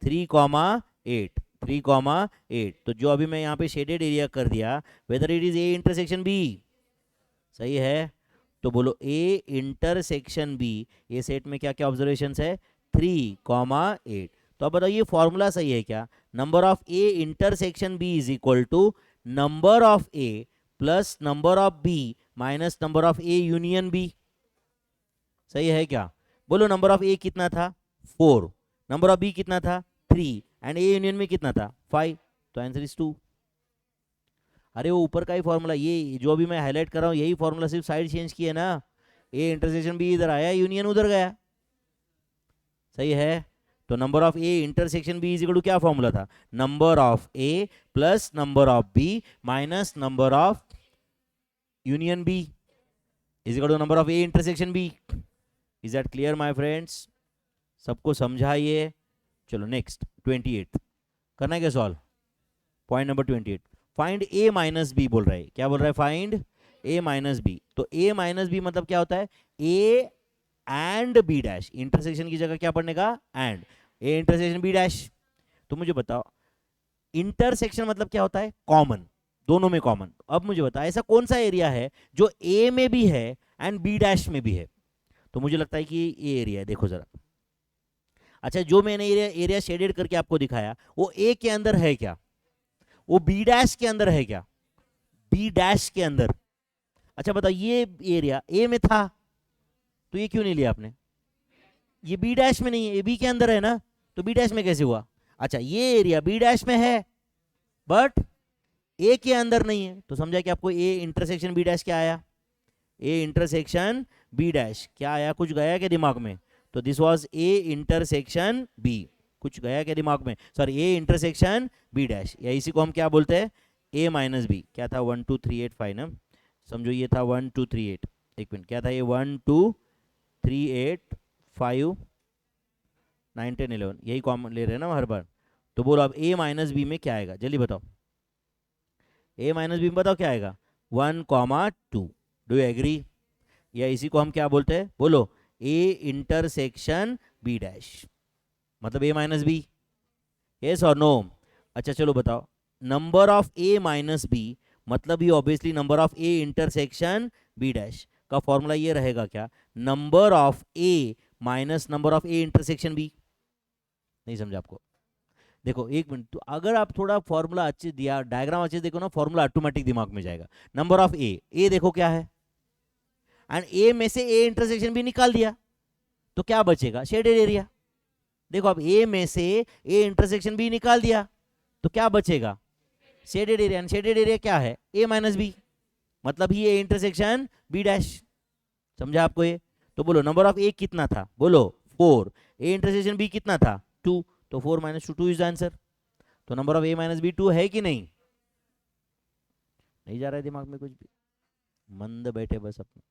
3,8। 3,8। तो जो अभी मैं यहाँ पे शेडेड एरिया कर दिया, whether it is A intersection B. सही है। तो बोलो ए इंटरसेक्शन बी, ये सेट में क्या क्या ऑब्जर्वेशन है? 3,8। तो अब बताओ ये फॉर्मूला सही है क्या? Number of A intersection B is equal to number of A plus number of B minus number of A union B. सही है क्या? बोलो नंबर ऑफ ए कितना था? 4। नंबर ऑफ बी कितना था? 3। एंड ए यूनियन में कितना था? 5। तो आंसर इज 2। अरे वो ऊपर का ही फॉर्मूला, ये जो अभी मैं हाईलाइट कर रहा हूँ यही फॉर्मूला, सिर्फ साइड चेंज की है ना। ए इंटरसेक्शन बी इधर आया, यूनियन उधर गया। सही है। तो number of A intersection B is equal to क्या फॉर्मूला था, number of A plus number of B minus number of union B is equal to number of A intersection B. Is that clear my friends? सबको समझाइए। चलो next 28 करना है क्या solve. Point number 28, find A minus B बोल रहा है। क्या बोल रहा है, फाइंड ए माइनस बी। तो ए माइनस बी मतलब क्या होता है, A and B dash. Intersection की जगह क्या पढ़ने का, and. A intersection B dash. तो मुझे बताओ इंटरसेक्शन मतलब क्या होता है, कॉमन, दोनों में कॉमन। अब मुझे बताओ ऐसा कौन सा एरिया है जो ए में भी है एंड बी डैश में भी है। तो मुझे लगता है कि ये एरिया है, देखो जरा। अच्छा, जो मैंने एरिया शेडेड करके आपको दिखाया वो ए के अंदर है क्या, वो बी डैश के अंदर है क्या, बी डैश के अंदर। अच्छा बताओ, ये एरिया ए में था तो ये क्यों नहीं लिया आपने, ये बी डैश में नहीं है, ये बी के अंदर है ना, तो बी डैश में कैसे हुआ। अच्छा, ये एरिया बी डैश में है बट ए के अंदर नहीं है, तो समझा कि आपको ए इंटरसेक्शन बी डैश क्या आया, ए इंटरसेक्शन बी डैश क्या आया, कुछ गया क्या दिमाग में। तो this was A intersection B, कुछ गया क्या दिमाग में, sorry A intersection B dash, या इसी को हम क्या बोलते हैं, ए माइनस बी। क्या था 1 2 3 8 5 ना, समझो ये था 1 2 3 8, एक मिनट, क्या था ये 1 2 3 8 5 9 10 11, यही कॉमन ले रहे हैं ना हर बार। तो बोलो अब ए माइनस बी में क्या आएगा, जल्दी बताओ। ए माइनस बी में बताओ क्या आएगा, 1,2। डू यू एग्री, या इसी को हम क्या बोलते हैं, बोलो ए इंटरसेक्शन बी डैश, मतलब ए माइनस बी, यस और नो। अच्छा चलो बताओ, number of A minus B मतलब ये obviously number of A intersection B dash का फॉर्मूला ये रहेगा क्या, number of A minus number of A intersection B. नहीं समझा आपको, देखो एक मिनट, तो अगर आप थोड़ा फॉर्मूला अच्छे दिया, डायग्राम अच्छे देखो ना, फॉर्मूला ऑटोमेटिक दिमाग में जाएगा। नंबर ऑफ ए देखो क्या है, एंड ए में से ए इंटरसेक्शन भी निकाल दिया तो क्या बचेगा, शेडेड एरिया। देखो अब ए में से ए इंटरसेक्शन भी निकाल दिया तो क्या बचेगा, शेडेड एरिया। शेडेड एरिया क्या है, ए माइनस बी, मतलब ही ए इंटरसेक्शन बी डैश। समझा आपको ये। तो बोलो नंबर ऑफ ए कितना था, बोलो 4, ए इंटरसेक्शन बी कितना था 2, तो 4 माइनस 2 2 इज द आंसर। तो number of A minus B 2 है कि नहीं, नहीं जा रहा है दिमाग में कुछ भी, मंद बैठे बस अपने।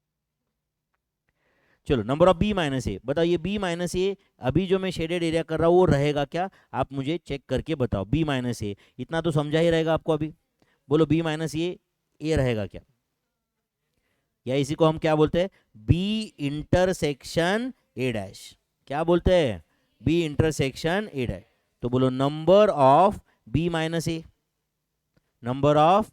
चलो नंबर ऑफ बी माइनस ए, बताओ ये बी माइनस ए अभी जो मैं शेडेड एरिया कर रहा हूँ वो रहेगा क्या, आप मुझे चेक करके बताओ। बी माइनस ए इतना तो समझा ही रहेगा आपको अभी, बोलो बी माइनस ए रहेगा क्या, या इसी को हम क्या बोलते हैं, बी इंटरसेक्शन ए डैश। क्या बोलते हैं, बी इंटरसेक्शन ए डैश। तो बोलो number of B minus A, number of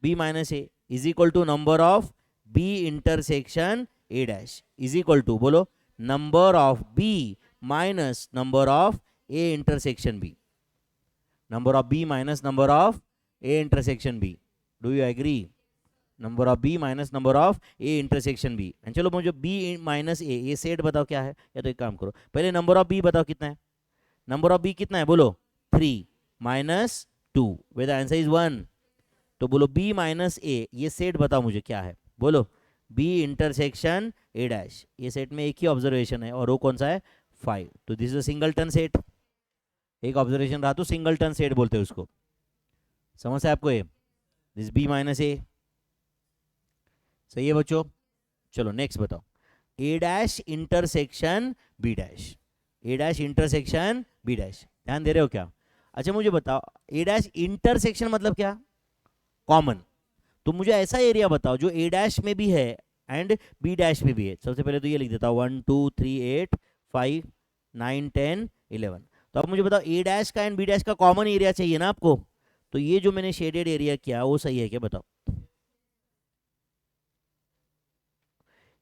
B minus A is equal to number of B intersection A dash is equal to, बोलो number of B minus number of A intersection B, number of B minus number of A intersection B. Do you agree, number of B minus number of A intersection B. And चलो मुझे B minus A, ये set बताओ क्या है, या तो एक काम करो पहले नंबर ऑफ बी बताओ कितना है, नंबर ऑफ बी कितना है, बोलो 3 minus 2 way the answer is 1। तो बोलो बी माइनस ए, ये सेट बताओ मुझे क्या है, बोलो बी इंटरसेक्शन ए डैश। ये सेट में एक ही ऑब्जर्वेशन है और वो कौन सा है 5, तो this is a singleton set. एक ऑब्जर्वेशन रहा तो सिंगलटन सेट बोलते हैं उसको, समझ है आपको ये, दिस बी माइनस ए। सही है बच्चों। चलो नेक्स्ट बताओ, A dash intersection B dash, A dash intersection B dash, ध्यान दे रहे हो क्या। अच्छा मुझे बताओ ए डैश इंटरसेक्शन मतलब क्या, कॉमन। तो मुझे ऐसा एरिया बताओ जो ए डैश में भी है एंड बी डैश में भी है। सबसे पहले तो ये लिख देता हूँ 1 2 3 8 5 9 10 11। तो अब मुझे बताओ ए डैश का एंड बी डैश का कॉमन एरिया चाहिए ना आपको, तो ये जो मैंने शेडेड एरिया किया वो सही है क्या बताओ,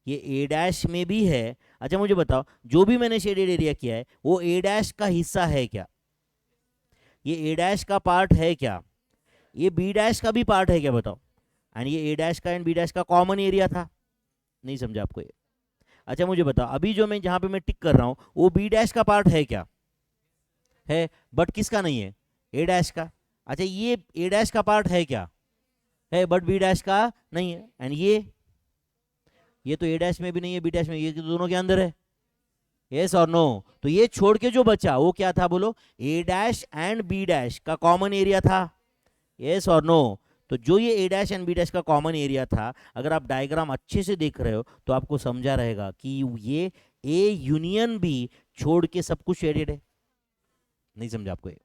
ये ए डैश में भी है। अच्छा मुझे बताओ जो भी मैंने शेडेड एरिया किया है वो ए डैश का हिस्सा है क्या, ये ए डैश का पार्ट है क्या, ये बी डैश का भी पार्ट है क्या बताओ, एंड ये ए डैश का एंड बी डैश का कॉमन एरिया था। नहीं समझा आपको ये। अच्छा मुझे बताओ अभी जो मैं जहां पे मैं टिक कर रहा हूं वो बी डैश का पार्ट है क्या, है, बट किसका नहीं है, ए डैश का। अच्छा ये ए डैश का पार्ट है क्या? है, बट बी डैश का नहीं है। एंड ये तो ए डैश में भी नहीं है, बी डैश में, ये तो दोनों के अंदर है। यस और नो? तो ये छोड़ के जो बचा वो क्या था बोलो? A dash and B dash का कॉमन एरिया था। यस और नो? तो जो ये ए डैश एंड बी डैश का कॉमन एरिया था, अगर आप डायग्राम अच्छे से देख रहे हो तो आपको समझा रहेगा कि ये ए यूनियन बी छोड़ के सब कुछ शेडेड है। नहीं समझा आपको? ये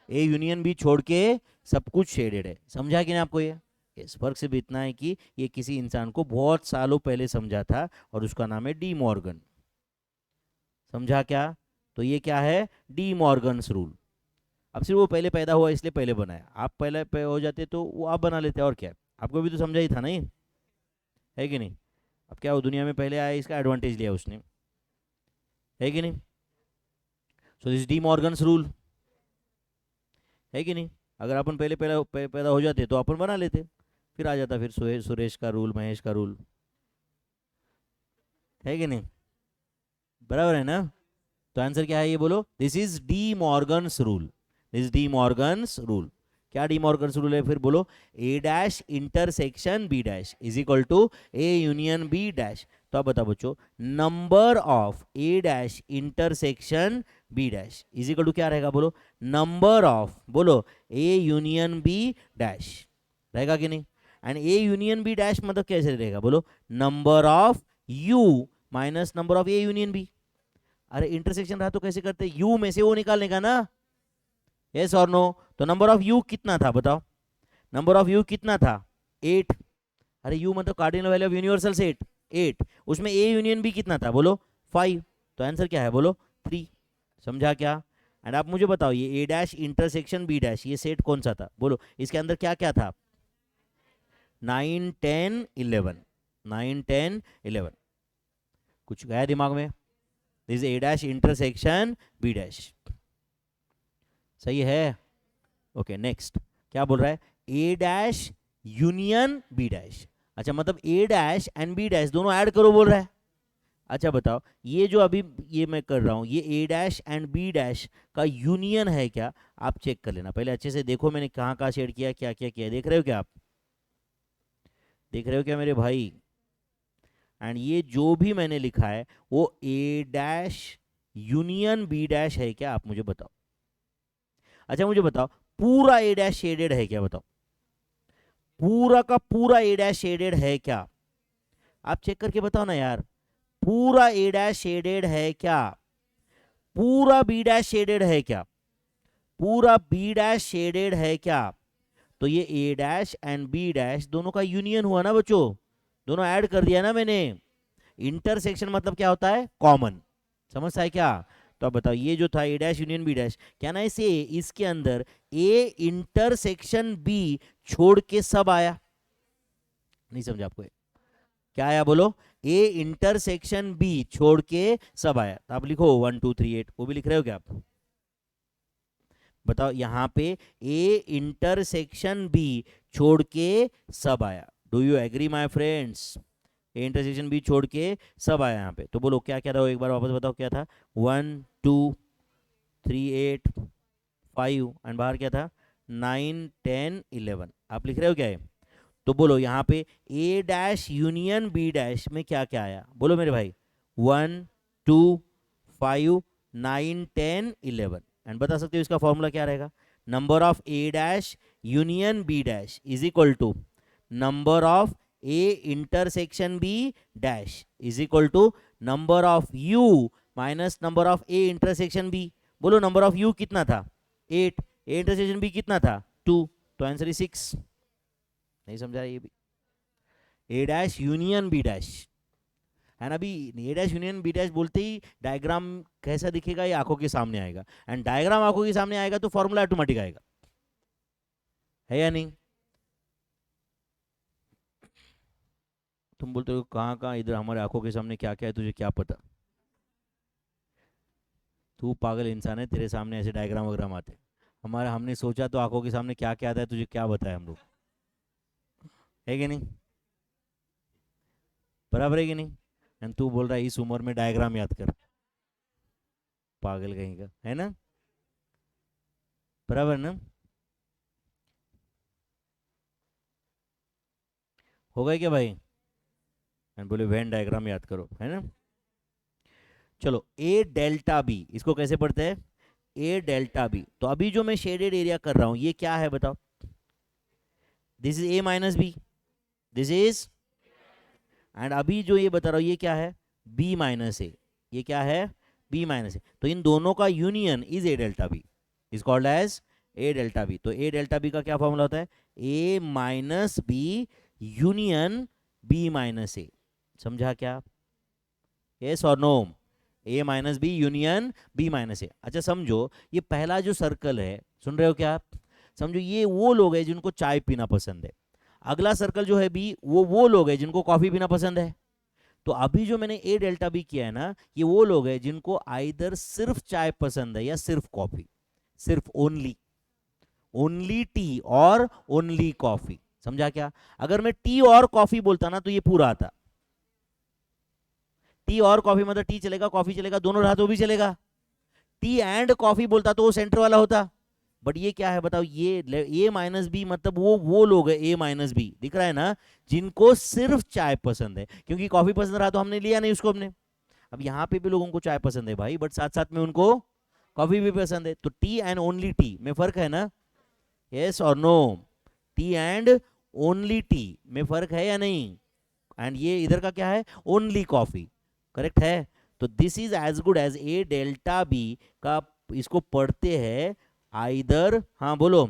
ए यूनियन बी छोड़ के सब कुछ शेडेड है। समझा कि नहीं आपको ये? इस फर्क सिर्फ इतना है कि ये किसी इंसान को बहुत सालों पहले समझा था और उसका नाम है डी मॉर्गन। समझा क्या? तो ये क्या है? D Morgan's rule. अब सिर्फ वो पहले पैदा हुआ इसलिए पहले बनाया, आप पहले पे हो जाते तो वो आप बना लेते, और क्या? आपको भी तो समझा ही था नहीं, है कि नहीं? अब क्या वो दुनिया में पहले आया, इसका एडवांटेज लिया उसने, है कि नहीं? So this De Morgan's rule, है कि नहीं? अगर अपन पहले पैदा हो जाते तो अपन बना लेते, फिर आ जाता फिर सुरेश का रूल, महेश का रूल, है कि नहीं? बराबर है ना? तो आंसर क्या है ये बोलो? This is De Morgan's rule. This De Morgan's rule. क्या डी मॉर्गन्स रूल है फिर बोलो? A dash intersection B dash is equal to A union B dash. तो अब बताओ बच्चों, number of A dash intersection B dash is equal to क्या रहेगा बोलो? नंबर ऑफ, बोलो, ए यूनियन बी डैश, रहेगा कि नहीं? And A union B dash मतलब कैसे रहेगा बोलो? Number of U minus number of A union B. अरे इंटरसेक्शन रहा तो कैसे करते? यू में से वो निकालने का ना। यस और नो? तो नंबर ऑफ यू कितना था बताओ? नंबर ऑफ यू कितना था? 8। अरे यू मतलब cardinal value of universal set 8, उसमें ए यूनियन बी कितना था बोलो? 5। तो आंसर क्या है बोलो? 3। समझा क्या? एंड आप मुझे बताओ, ये ए डैश इंटरसेक्शन बी डैश ये सेट कौन सा था बोलो? इसके अंदर क्या क्या था? 9 10 11। 9 10 11। कुछ गया दिमाग में? This A dash intersection B dash. सही है? Okay next. क्या बोल रहा है? A dash union B dash. अच्छा मतलब A dash and B dash दोनों ऐड करो बोल रहा है। अच्छा बताओ, ये जो अभी ये मैं कर रहा हूँ, ये ए डैश एंड बी डैश का यूनियन है क्या? आप चेक कर लेना पहले अच्छे से, देखो मैंने कहाँ कहाँ शेड किया, क्या क्या किया, देख रहे हो क्या आप? देख रहे हो क्या मेरे भाई? एंड ये जो भी मैंने लिखा है वो A dash union B dash है क्या? आप मुझे बताओ। अच्छा मुझे बताओ, पूरा ए डैश शेडेड है क्या? बताओ, पूरा का पूरा ए डैश शेडेड है क्या? आप चेक करके बताओ ना यार, पूरा ए डैश शेडेड है क्या? पूरा बी डैश शेडेड है क्या? पूरा बी डैश शेडेड है क्या? तो ये ए डैश एंड बी डैश दोनों का यूनियन हुआ ना बच्चों, दोनों ऐड कर दिया ना मैंने। इंटरसेक्शन मतलब क्या होता है? कॉमन। समझता है क्या? तो अब बताओ, ये जो था ए डैश यूनियन बी डैश, क्या ना इसे इसके अंदर ए इंटरसेक्शन बी छोड़ के सब आया? नहीं समझा आपको? क्या आया बोलो? ए इंटरसेक्शन बी छोड़ के सब आया। तो आप लिखो 1 2 3 8, वो भी लिख रहे हो क्या आप? बताओ यहाँ पे ए इंटरसेक्शन बी छोड़ के सब आया। Do you agree my friends? A intersection B छोड़ के सब आया यहाँ पे। तो बोलो क्या क्या था, एक बार वापस बताओ क्या था? 1 2 3 8 5 एंड बाहर क्या था? 9 10 11। आप लिख रहे हो क्या है? तो बोलो यहाँ पे ए डैश यूनियन बी डैश में क्या क्या आया बोलो मेरे भाई? 1 2 5 9 10 11। एंड बता सकते हो इसका फॉर्मूला क्या रहेगा? Number of A dash union B dash is equal to number of A intersection B dash is equal to number of U minus number of A intersection B. बोलो नंबर ऑफ यू कितना था? 8। ए intersection B कितना था? 2। तो answer is 6। नहीं समझा ये भी? ए डैश यूनियन बी डैश है ना? अभी ए डैश यूनियन बी डैश बोलते ही डायग्राम कैसा दिखेगा ये आंखों के सामने आएगा, एंड डायग्राम आंखों के सामने आएगा तो फॉर्मूला ऑटोमेटिक आएगा, है या नहीं? तुम बोलते हो कहाँ कहाँ, इधर हमारे आंखों के सामने क्या क्या है तुझे क्या पता? तू पागल इंसान है, तेरे सामने ऐसे डायग्राम वगैरह आते हैं। हमारा हमने सोचा तो आंखों के सामने क्या क्या आता है तुझे क्या बताए हम लोग, है कि नहीं? बराबर है कि नहीं? एंड तू बोल रहा है इस उम्र में डायग्राम याद कर, पागल कहीं का, है ना? बराबर ना? हो गए क्या भाई? एंड बोले वेन डायग्राम याद करो, है ना। चलो ए डेल्टा बी, इसको कैसे पढ़ते हैं? ए डेल्टा बी। तो अभी जो मैं शेडेड एरिया कर रहा हूं ये क्या है बताओ? This is A minus B, this is, and अभी जो ये बता रहा हूं ये क्या है? B minus A. ये क्या है? B minus A. तो इन दोनों का union is A delta B, is called as A delta B. तो ए डेल्टा बी का क्या फॉर्मूला होता है? A minus B union B minus A. समझा क्या? यस और no? A minus B union B minus ए। अच्छा समझो, ये पहला जो सर्कल है, सुन रहे हो क्या आप? समझो ये वो लोग हैं जिनको चाय पीना पसंद है। अगला सर्कल जो है बी, वो लोग हैं जिनको कॉफी पीना पसंद है। तो अभी जो मैंने ए डेल्टा बी किया है ना, ये वो लोग हैं जिनको आइदर सिर्फ चाय पसंद है या सिर्फ कॉफी, सिर्फ ओनली, ओनली टी और ओनली कॉफी। समझा क्या? अगर मैं टी और कॉफी बोलता ना तो ये पूरा आता। टी और कॉफी मतलब टी चलेगा कॉफी चलेगा, दोनों रहा तो भी चलेगा। टी एंड कॉफी बोलता तो वो सेंटर वाला होता। बट ये क्या है बताओ? ये ए माइनस बी मतलब वो लोग है, ए माइनस बी दिख रहा है ना, जिनको सिर्फ चाय पसंद है। क्योंकि कॉफी पसंद रहा तो हमने लिया नहीं उसको हमने। अब यहाँ पे भी लोगों को चाय पसंद है भाई, बट साथ साथ में उनको कॉफी भी पसंद है। तो टी एंड ओनली टी में फर्क है ना? यस और no? T and only T में फर्क है या नहीं? एंड ये इधर का क्या है? Only coffee. करेक्ट है। तो this is as good as A delta B का। इसको पढ़ते हैं आइदर, हाँ बोलो,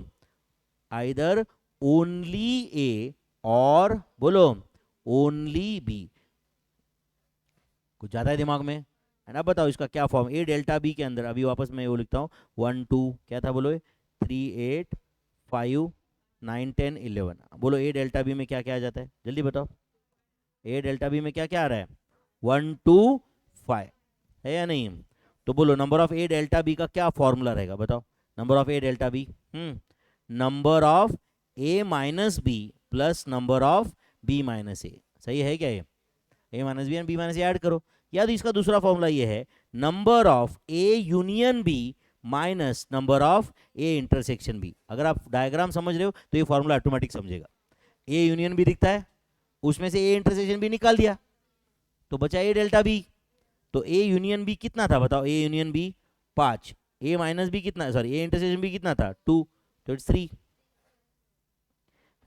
आइदर ओनली ए और बोलो ओनली बी। कुछ ज्यादा है दिमाग में? है ना। बताओ इसका क्या फॉर्म? ए डेल्टा बी के अंदर अभी वापस मैं वो लिखता हूँ, 1 2 क्या था बोलो? 3 8 5 9 10 11। बोलो ए डेल्टा बी में क्या क्या आ जाता है? जल्दी बताओ। ए डेल्टा बी में क्या क्या आ रहा है? 1 2 5 है या नहीं? तो बोलो number of A delta B का क्या फॉर्मूला रहेगा बताओ? Number of A delta B, number of A minus B plus number of B minus A. सही है क्या? ये A minus B and B minus A add करो। या तो इसका दूसरा फॉर्मूला ये है, number of A union B minus number of A intersection B. अगर आप डायग्राम समझ रहे हो तो ये फॉर्मूला ऑटोमेटिक समझेगा। ए यूनियन बी दिखता है, उसमें से ए इंटरसेक्शन बी निकाल दिया तो बचा ए डेल्टा बी। तो ए यूनियन बी कितना था बताओ? A union B 5, A minus B कितना, सॉरी ए इंटरसेक्शन बी कितना था? 2, तो इट्स 3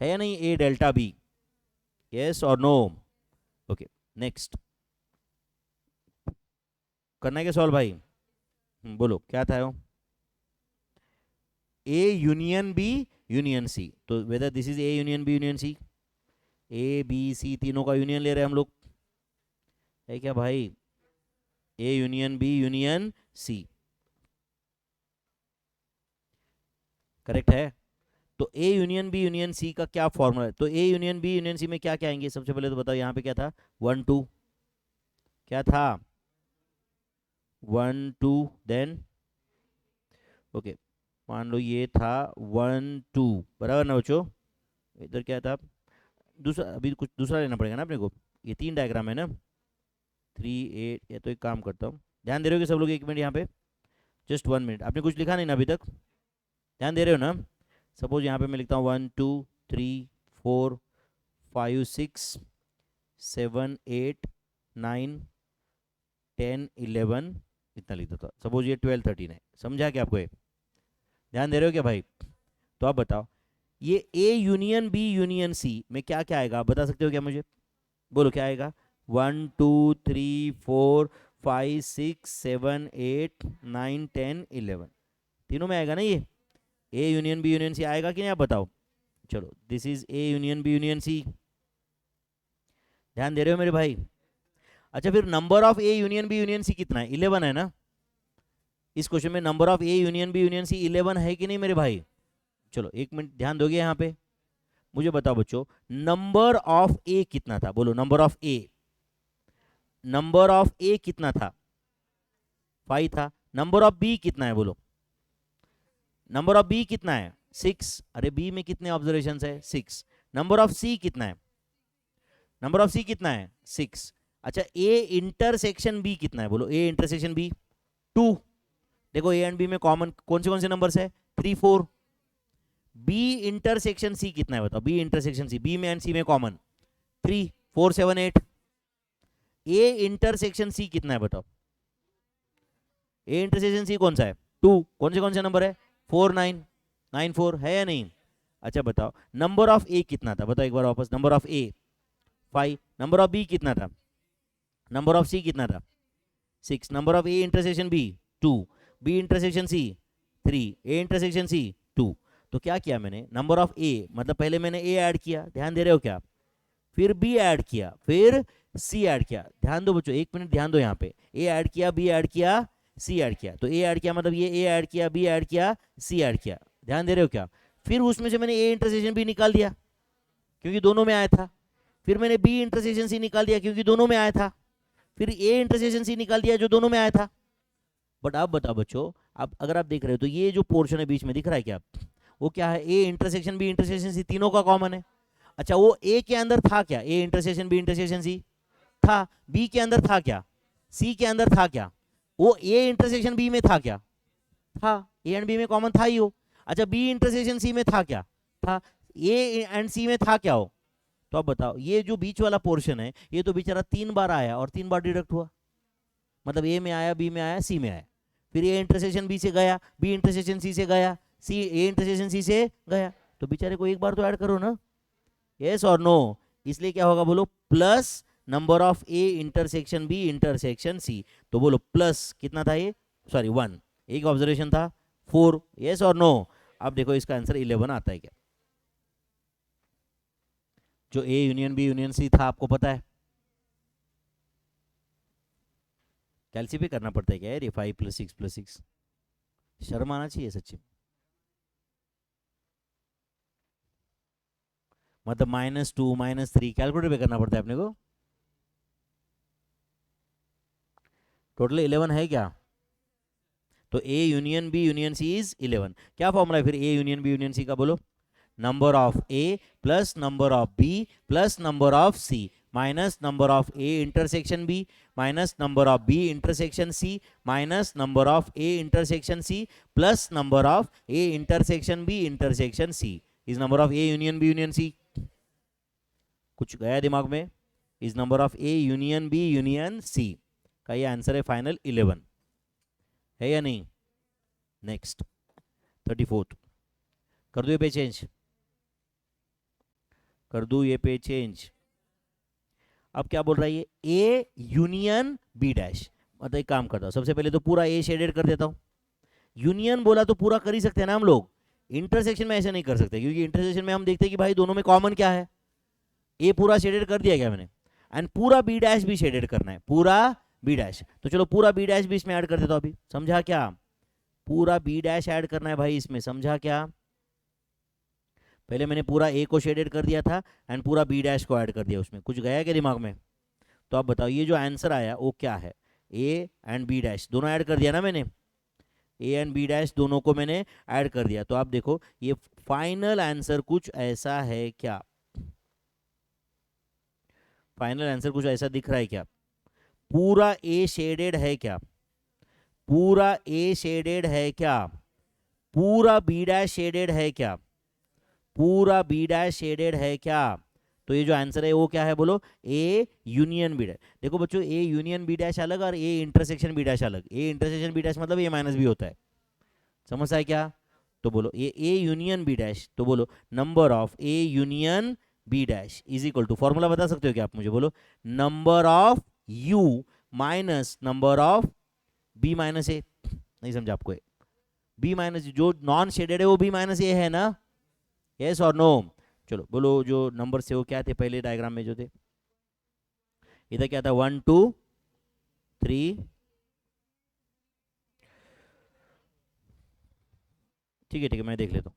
है या नहीं? A delta B. यस और नो? ओके नेक्स्ट करना है क्या सॉल्व भाई? बोलो क्या था वो? A union B union C. तो whether this is A union B union C, A B C तीनों का यूनियन ले रहे हैं हम लोग, है क्या भाई? A union B union C. Correct है। तो A union B union C का क्या फॉर्मूला है? तो A union B union C में क्या क्या आएंगे? सबसे पहले तो बताओ यहाँ पे क्या था? 1 2 क्या था? 1 2 देन ओके, मान लो ये था 1 2 बराबर ना बच्चों? इधर क्या था? दूसरा, अभी कुछ दूसरा लेना पड़ेगा ना अपने को। ये 3 डायग्राम है ना, 3 8। या तो एक काम करता हूँ, ध्यान दे रहे हो कि सब लोग? 1 मिनट यहाँ पे, जस्ट 1 मिनट। आपने कुछ लिखा नहीं ना अभी तक? ध्यान दे रहे हो ना? सपोज यहाँ पे मैं लिखता हूँ 1 2 3 4 5 6 7 8 9 10 11, इतना लिख देता। सपोज ये 12 13 है। समझा क्या आपको? ये ध्यान दे रहे हो क्या भाई? तो आप बताओ ये A union B union C में क्या क्या आएगा? आप बता सकते हो क्या मुझे? बोलो क्या आएगा? 1 2 3 4 5 6 7 8 9 10 11, तीनों में आएगा ना ये? A union B union C आएगा कि नहीं आप बताओ? चलो this is A union B union C. ध्यान दे रहे हो मेरे भाई? अच्छा फिर number of A union B union C कितना है? 11 है ना? इस क्वेश्चन में number of A union B union C 11 है कि नहीं मेरे भाई? चलो 1 मिनट ध्यान दोगे यहाँ पे? मुझे बताओ बच्चों, नंबर ऑफ ए कितना था? बोलो number of A, number of A कितना था? 5 था। नंबर ऑफ बी कितना है बोलो? नंबर ऑफ बी कितना है? 6। अरे बी में कितने ऑब्जर्वेशन है? 6। नंबर ऑफ सी कितना है? नंबर ऑफ सी कितना है? 6। अच्छा ए इंटरसेक्शन बी कितना है? बोलो ए इंटरसेक्शन बी 2। देखो ए एंड बी में कॉमन कौन से नंबर्स है? 3 4। बी इंटरसेक्शन सी कितना है बताओ? बी इंटरसेक्शन सी, बी में एंड सी में कॉमन 4 7 8। ए इंटरसेक्शन सी कितना है बताओ? ए इंटरसेक्शन सी कौन सा है? 2। कौन से नंबर है? 4 9 9 4 है या नहीं? अच्छा बताओ नंबर ऑफ ए कितना था, बताओ एक बार वापस। Number of A 5। Number of B कितना था? नंबर ऑफ सी कितना था? 6। Number of A intersection B 2। B intersection C 3। A intersection C 2। तो क्या किया मैंने? नंबर ऑफ ए मतलब पहले मैंने ए ऐड किया, ध्यान दे रहे हो क्या? फिर बी ऐड किया, फिर सी ऐड किया। ध्यान दो बच्चों, एक मिनट ध्यान दो। यहाँ पे ए ऐड किया, बी ऐड किया, सी ऐड किया। तो ए ऐड किया मतलब ये ए ऐड किया, बी ऐड किया, सी ऐड किया। ध्यान दे रहे हो क्या? फिर उसमें से मैंने ए इंटरसेक्शन बी निकाल दिया क्योंकि दोनों में आया था। फिर मैंने बी इंटरसेक्शन सी निकाल दिया क्योंकि दोनों में आया था। फिर ए इंटरसेक्शन सी निकाल दिया जो दोनों में आया था। बट अब बताओ बच्चों, अब अगर आप देख रहे हो तो ये जो पोर्शन है बीच में दिख रहा है क्या? वो क्या है? A intersection B intersection C, तीनों का कॉमन है। अच्छा वो ए के अंदर था क्या? A intersection B intersection C था। बी के अंदर था क्या? सी के अंदर था क्या? वो ए इंटरसेक्शन बी में था क्या? था। ए एंड बी में कॉमन था ही हो। अच्छा बी इंटरसेक्शन सी में था क्या? था। ए एंड सी में था क्या हो? तो अब बताओ ये जो बीच वाला पोर्शन है ये तो बेचारा 3 बार आया और 3 बार डिडक्ट हुआ। मतलब ए में आया, बी में आया, सी में आया। फिर ए इंटरसेक्शन बी से गया, बी इंटरसेक्शन सी से गया, सी ए इंटरसेक्शन सी से गया। तो बेचारे को एक बार तो ऐड करो ना, यस और नो? इसलिए क्या होगा बोलो? Plus number of A intersection B intersection C. तो बोलो प्लस कितना था ये? सॉरी 1। एक ऑब्जर्वेशन था 4। यस और नो? अब देखो इसका आंसर 11 आता है क्या? जो A union B union C था आपको पता है, कैलसी करना पड़ता है क्या यार? ये 5 + 6 + 6 शर्म आना चाहिए सच्ची। मतलब -2 -3 कैलकुलेटर पे करना पड़ता है अपने को। टोटल 11 है क्या? तो A union B union C is 11। क्या फॉर्मूला है फिर A union B union C का? बोलो number of A plus number of B plus number of C minus number of A intersection B minus number of B intersection C minus number of A intersection C plus number of A intersection B intersection C is number of A union B union C. कुछ गया दिमाग में? Is number of A union B union C का ये answer है final 11 है या नहीं? नेक्स्ट 34 कर दो ये पे चेंज, कर दू ये पे चेंज। अब क्या बोल रहा है ये? A union B dash. मतलब एक काम करता हूँ, सबसे पहले तो पूरा ए शेडेड कर देता हूँ। यूनियन बोला तो पूरा कर ही सकते हैं ना हम लोग, इंटरसेक्शन में ऐसे नहीं कर सकते क्योंकि इंटरसेक्शन में हम देखते हैं कि भाई दोनों में कॉमन क्या है। ए पूरा शेडेड कर दिया क्या मैंने? एंड पूरा बी डैश भी शेडेड करना है, पूरा बी डैश। तो चलो पूरा बी डैश भी इसमें ऐड कर देता हूँ अभी, समझा क्या? पूरा बी डैश ऐड करना है भाई इसमें, समझा क्या? पहले मैंने पूरा ए को शेडेड कर दिया था एंड पूरा बी डैश को ऐड कर दिया उसमें। कुछ गया क्या दिमाग में? तो आप बताओ ये जो आंसर आया वो क्या है? ए एंड बी डैश दोनों ऐड कर दिया ना मैंने, ए एंड बी डैश दोनों को मैंने ऐड कर दिया। तो आप देखो ये फाइनल आंसर कुछ ऐसा है क्या? फाइनल आंसर कुछ ऐसा दिख रहा है क्या? पूरा ए शेडेड है क्या? पूरा ए शेडेड है क्या? पूरा बी डैश शेडेड है क्या? पूरा बी डैश शेडेड है क्या? तो ये जो आंसर है वो क्या है बोलो? A union B dash. देखो बच्चों ए यूनियन बी डैश अलग और ए इंटरसेक्शन बी डैश अलग। ए इंटरसेक्शन बी डैश मतलब ए माइनस बी होता है, समझ आया क्या? तो बोलो ये ए यूनियन बी डैश, तो बोलो number of A union B dash is equal to, formula बता सकते हो क्या आप मुझे? बोलो number of U minus number of B minus A. नहीं समझा आपको? बी माइनस जो नॉन शेडेड है वो बी माइनस ए है ना, यस और नो? चलो बोलो जो नंबर से वो क्या थे पहले डायग्राम में जो थे, इधर क्या था? 1 2 3। ठीक है मैं देख लेता हूँ।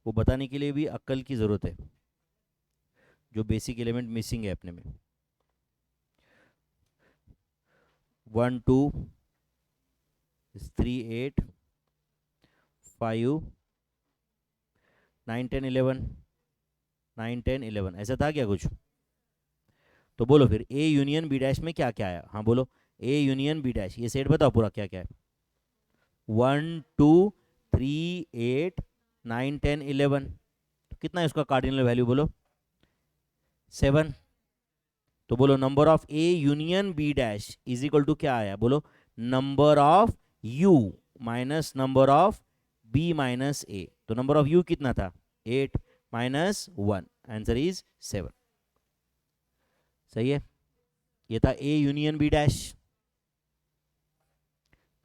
वो बताने के लिए भी अक्ल की ज़रूरत है, जो बेसिक एलिमेंट मिसिंग है अपने में। 1 2 3 8 5 9 10 11 9 10 11 ऐसा था क्या कुछ? तो बोलो फिर ए यूनियन बी डैश में क्या क्या आया? हाँ बोलो ए यूनियन बी डैश, ये सेट बताओ पूरा क्या क्या है। 1 2 3 8 9 10 11, तो कितना है उसका कार्डिनल वैल्यू बोलो? 7। तो बोलो number of A union B dash is equal to क्या आया बोलो? Number of U minus number of B minus A. तो नंबर ऑफ यू कितना था? 8 माइनस 1, आंसर इज 7। सही है। ये था ए यूनियन बी डैश,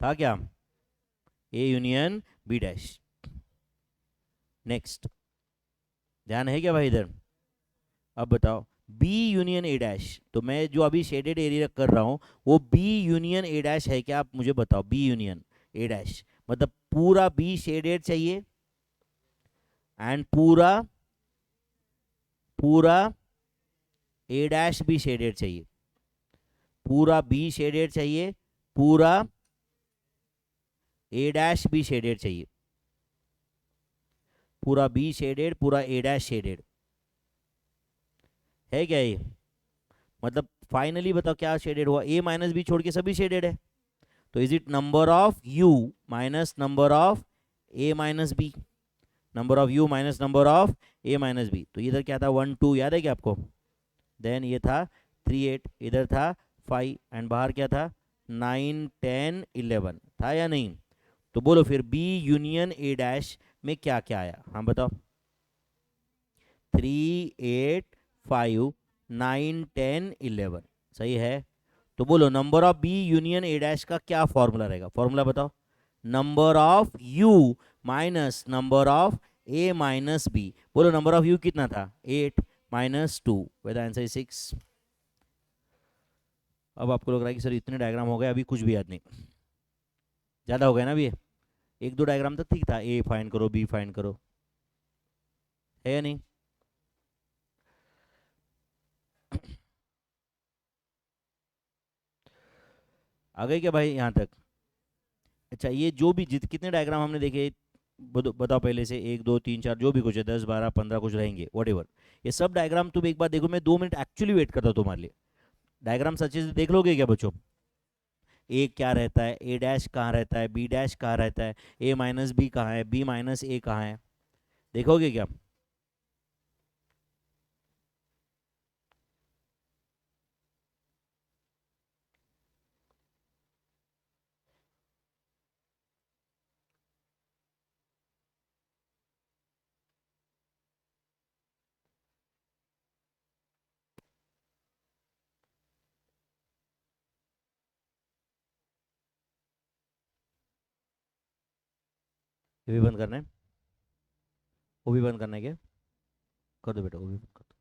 था क्या? A union B dash. Next, ध्यान है क्या भाई इधर? अब बताओ बी यूनियन ए डैश, तो मैं जो अभी शेडेड एरिया कर रहा हूं वो बी यूनियन ए डैश है क्या? आप मुझे बताओ। बी यूनियन ए डैश मतलब पूरा बी शेडेड चाहिए एंड पूरा पूरा ए डैश भी शेडेड चाहिए। पूरा बी शेडेड चाहिए, पूरा ए डैश भी शेडेड चाहिए। पूरा बी शेडेड, पूरा ए डैश शेडेड है क्या ये? मतलब फाइनली बताओ क्या शेडेड हुआ? ए माइनस बी छोड़ के सभी शेडेड है। तो is it number of U minus number of A minus B? Number of U minus number of A minus B. तो इधर क्या था? 1 2, याद है क्या आपको? देन ये था 3 8, इधर था 5 एंड बाहर क्या था? 9 10 11 था या नहीं? तो बोलो फिर बी यूनियन ए डैश में क्या क्या आया? हाँ बताओ। 3 8 5 9 10 11, सही है। तो बोलो number of B union A dash का क्या फॉर्मूला रहेगा? फॉर्मूला बताओ। Number of U minus number of A minus B. बोलो नंबर ऑफ यू कितना था? 8 माइनस 2, वेद आंसर इज 6। अब आपको लग रहा है कि सर इतने डायग्राम हो गए अभी कुछ भी याद नहीं, ज़्यादा हो गया ना अभी? एक दो डायग्राम तक ठीक था, ए फाइंड करो बी फाइंड करो, है या नहीं? आ गए क्या भाई यहाँ तक? अच्छा, ये जो भी जित कितने डायग्राम हमने देखे बताओ पहले से? 1 2 3 4 जो भी कुछ है, 10 12 15 कुछ रहेंगे वट एवर। ये सब डायग्राम तुम एक बार देखो, मैं 2 मिनट एक्चुअली वेट करता हूँ तुम्हारे लिए। डायग्राम अच्छे से देख लोगे क्या बच्चों? ए क्या रहता है, ए डैश कहाँ रहता है, बी डैश कहाँ रहता है, ए माइनस बी कहाँ है, बी माइनस ए कहाँ है, देखोगे क्या? ये भी बंद करना है, वो भी बंद करना है क्या? कर दो बेटा, वो भी बंद कर दो।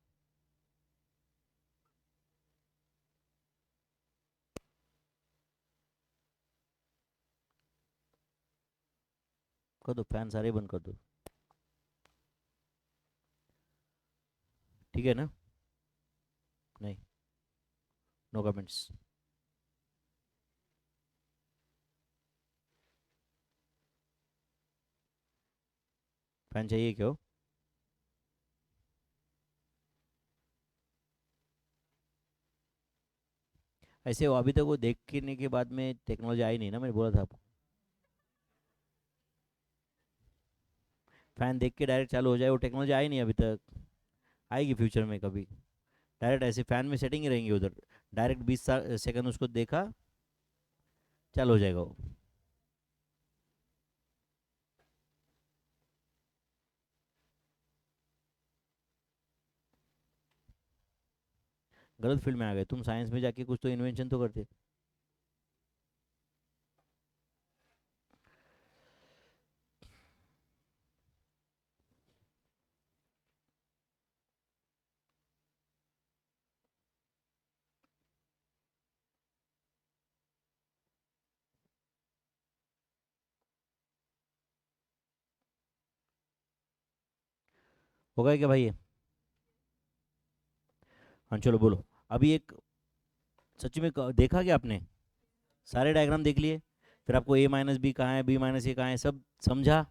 कर दो, फैन सारे बंद कर दो, ठीक है ना? नहीं, नो कमेंट्स। फैन चाहिए क्यों? ऐसे वो अभी तक वो देखने के बाद में टेक्नोलॉजी आई नहीं ना, मैंने बोला था आपको। फैन देख के डायरेक्ट चालू हो जाए, वो टेक्नोलॉजी आई नहीं अभी तक, आएगी फ्यूचर में कभी। डायरेक्ट ऐसे फैन में सेटिंग ही रहेंगी उधर, डायरेक्ट 20 सेकंड उसको देखा, चालू हो जाएगा वो। गलत फील्ड में आ गए तुम, साइंस में जाके कुछ तो इन्वेंशन तो करते। होगा क्या भाई ये? हाँ चलो बोलो। अभी एक सच में देखा क्या आपने? सारे डायग्राम देख लिए? फिर आपको ए माइनस बी कहाँ है, बी माइनस ए कहाँ है, सब समझा?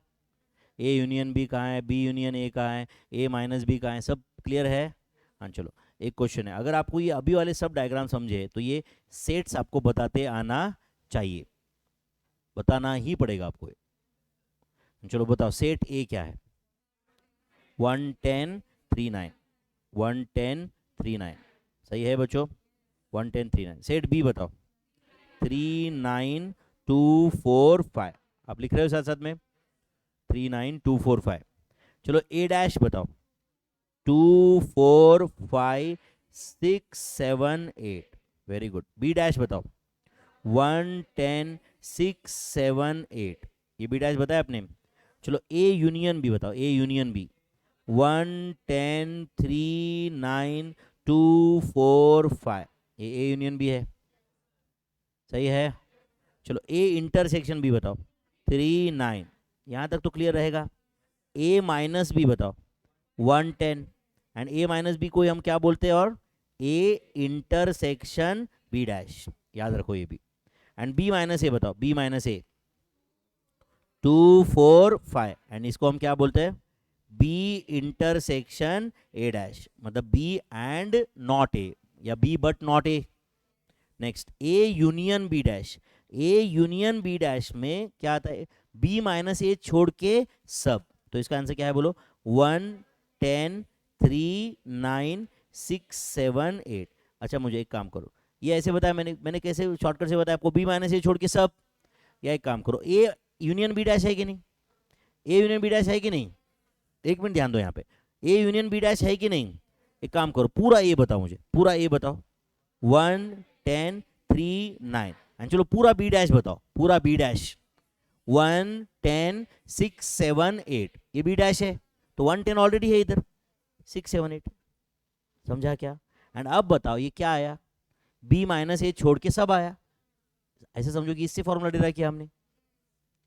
ए यूनियन बी कहाँ है, बी यूनियन ए कहाँ है, ए माइनस बी कहाँ है, सब क्लियर है? हाँ चलो, एक क्वेश्चन है, अगर आपको ये अभी वाले सब डायग्राम समझे तो ये सेट्स आपको बताते आना चाहिए, बताना ही पड़ेगा आपको। चलो बताओ सेट ए क्या है? 1 10 3 9, 1 10 3 9, सही है बच्चों? 1 10 3 9। सेट बी बताओ, 3 9 2 4 5। आप लिख रहे हो साथ साथ में? 3 9 2 4 5। चलो ए डैश बताओ, 2 4 5 6 7 8। Very good. बी डैश बताओ, 1 10 6 7 8। ये बी डैश बताया आपने। चलो ए यूनियन बी बताओ, ए यूनियन बी, 1 10 3 9 2 4 5। ये ए यूनियन बी है, सही है। चलो ए इंटरसेक्शन बी बताओ, 3 9। यहाँ तक तो क्लियर रहेगा। ए माइनस बी बताओ, 1 10। एंड ए माइनस बी को हम क्या बोलते हैं? और ए इंटरसेक्शन बी डैश, याद रखो ये भी। एंड बी माइनस ए बताओ, बी माइनस ए, 2 4 5। एंड इसको हम क्या बोलते हैं? बी इंटरसेक्शन ए डैश, मतलब बी एंड नॉट ए, या B but not A. Next A union B dash, A union B dash में क्या आता है? बी माइनस ए छोड़ के सब। तो इसका आंसर क्या है बोलो? 1 10 3 9 6 7 8। अच्छा मुझे एक काम करो, ये ऐसे बताया मैंने कैसे शॉर्टकट से बताया आपको? बी माइनस ए छोड़ के सब। या एक काम करो, ए यूनियन बी डैश है कि नहीं? ए यूनियन बी डैश है कि नहीं? एक मिनट ध्यान दो यहाँ पे, ए यूनियन बी डैश है कि नहीं? एक काम करो, पूरा ए बताओ मुझे, पूरा ए बताओ। 1 10 3 9। एंड चलो पूरा बी डैश बताओ, पूरा बी डैश। 1 10 6 7 8। ये बी डैश है, तो 1 10 ऑलरेडी है इधर, 6 7 8। समझा क्या? एंड अब बताओ ये क्या आया? बी माइनस ए छोड़ के सब आया। ऐसे समझो कि इससे फॉर्मूला डिराइव किया हमने।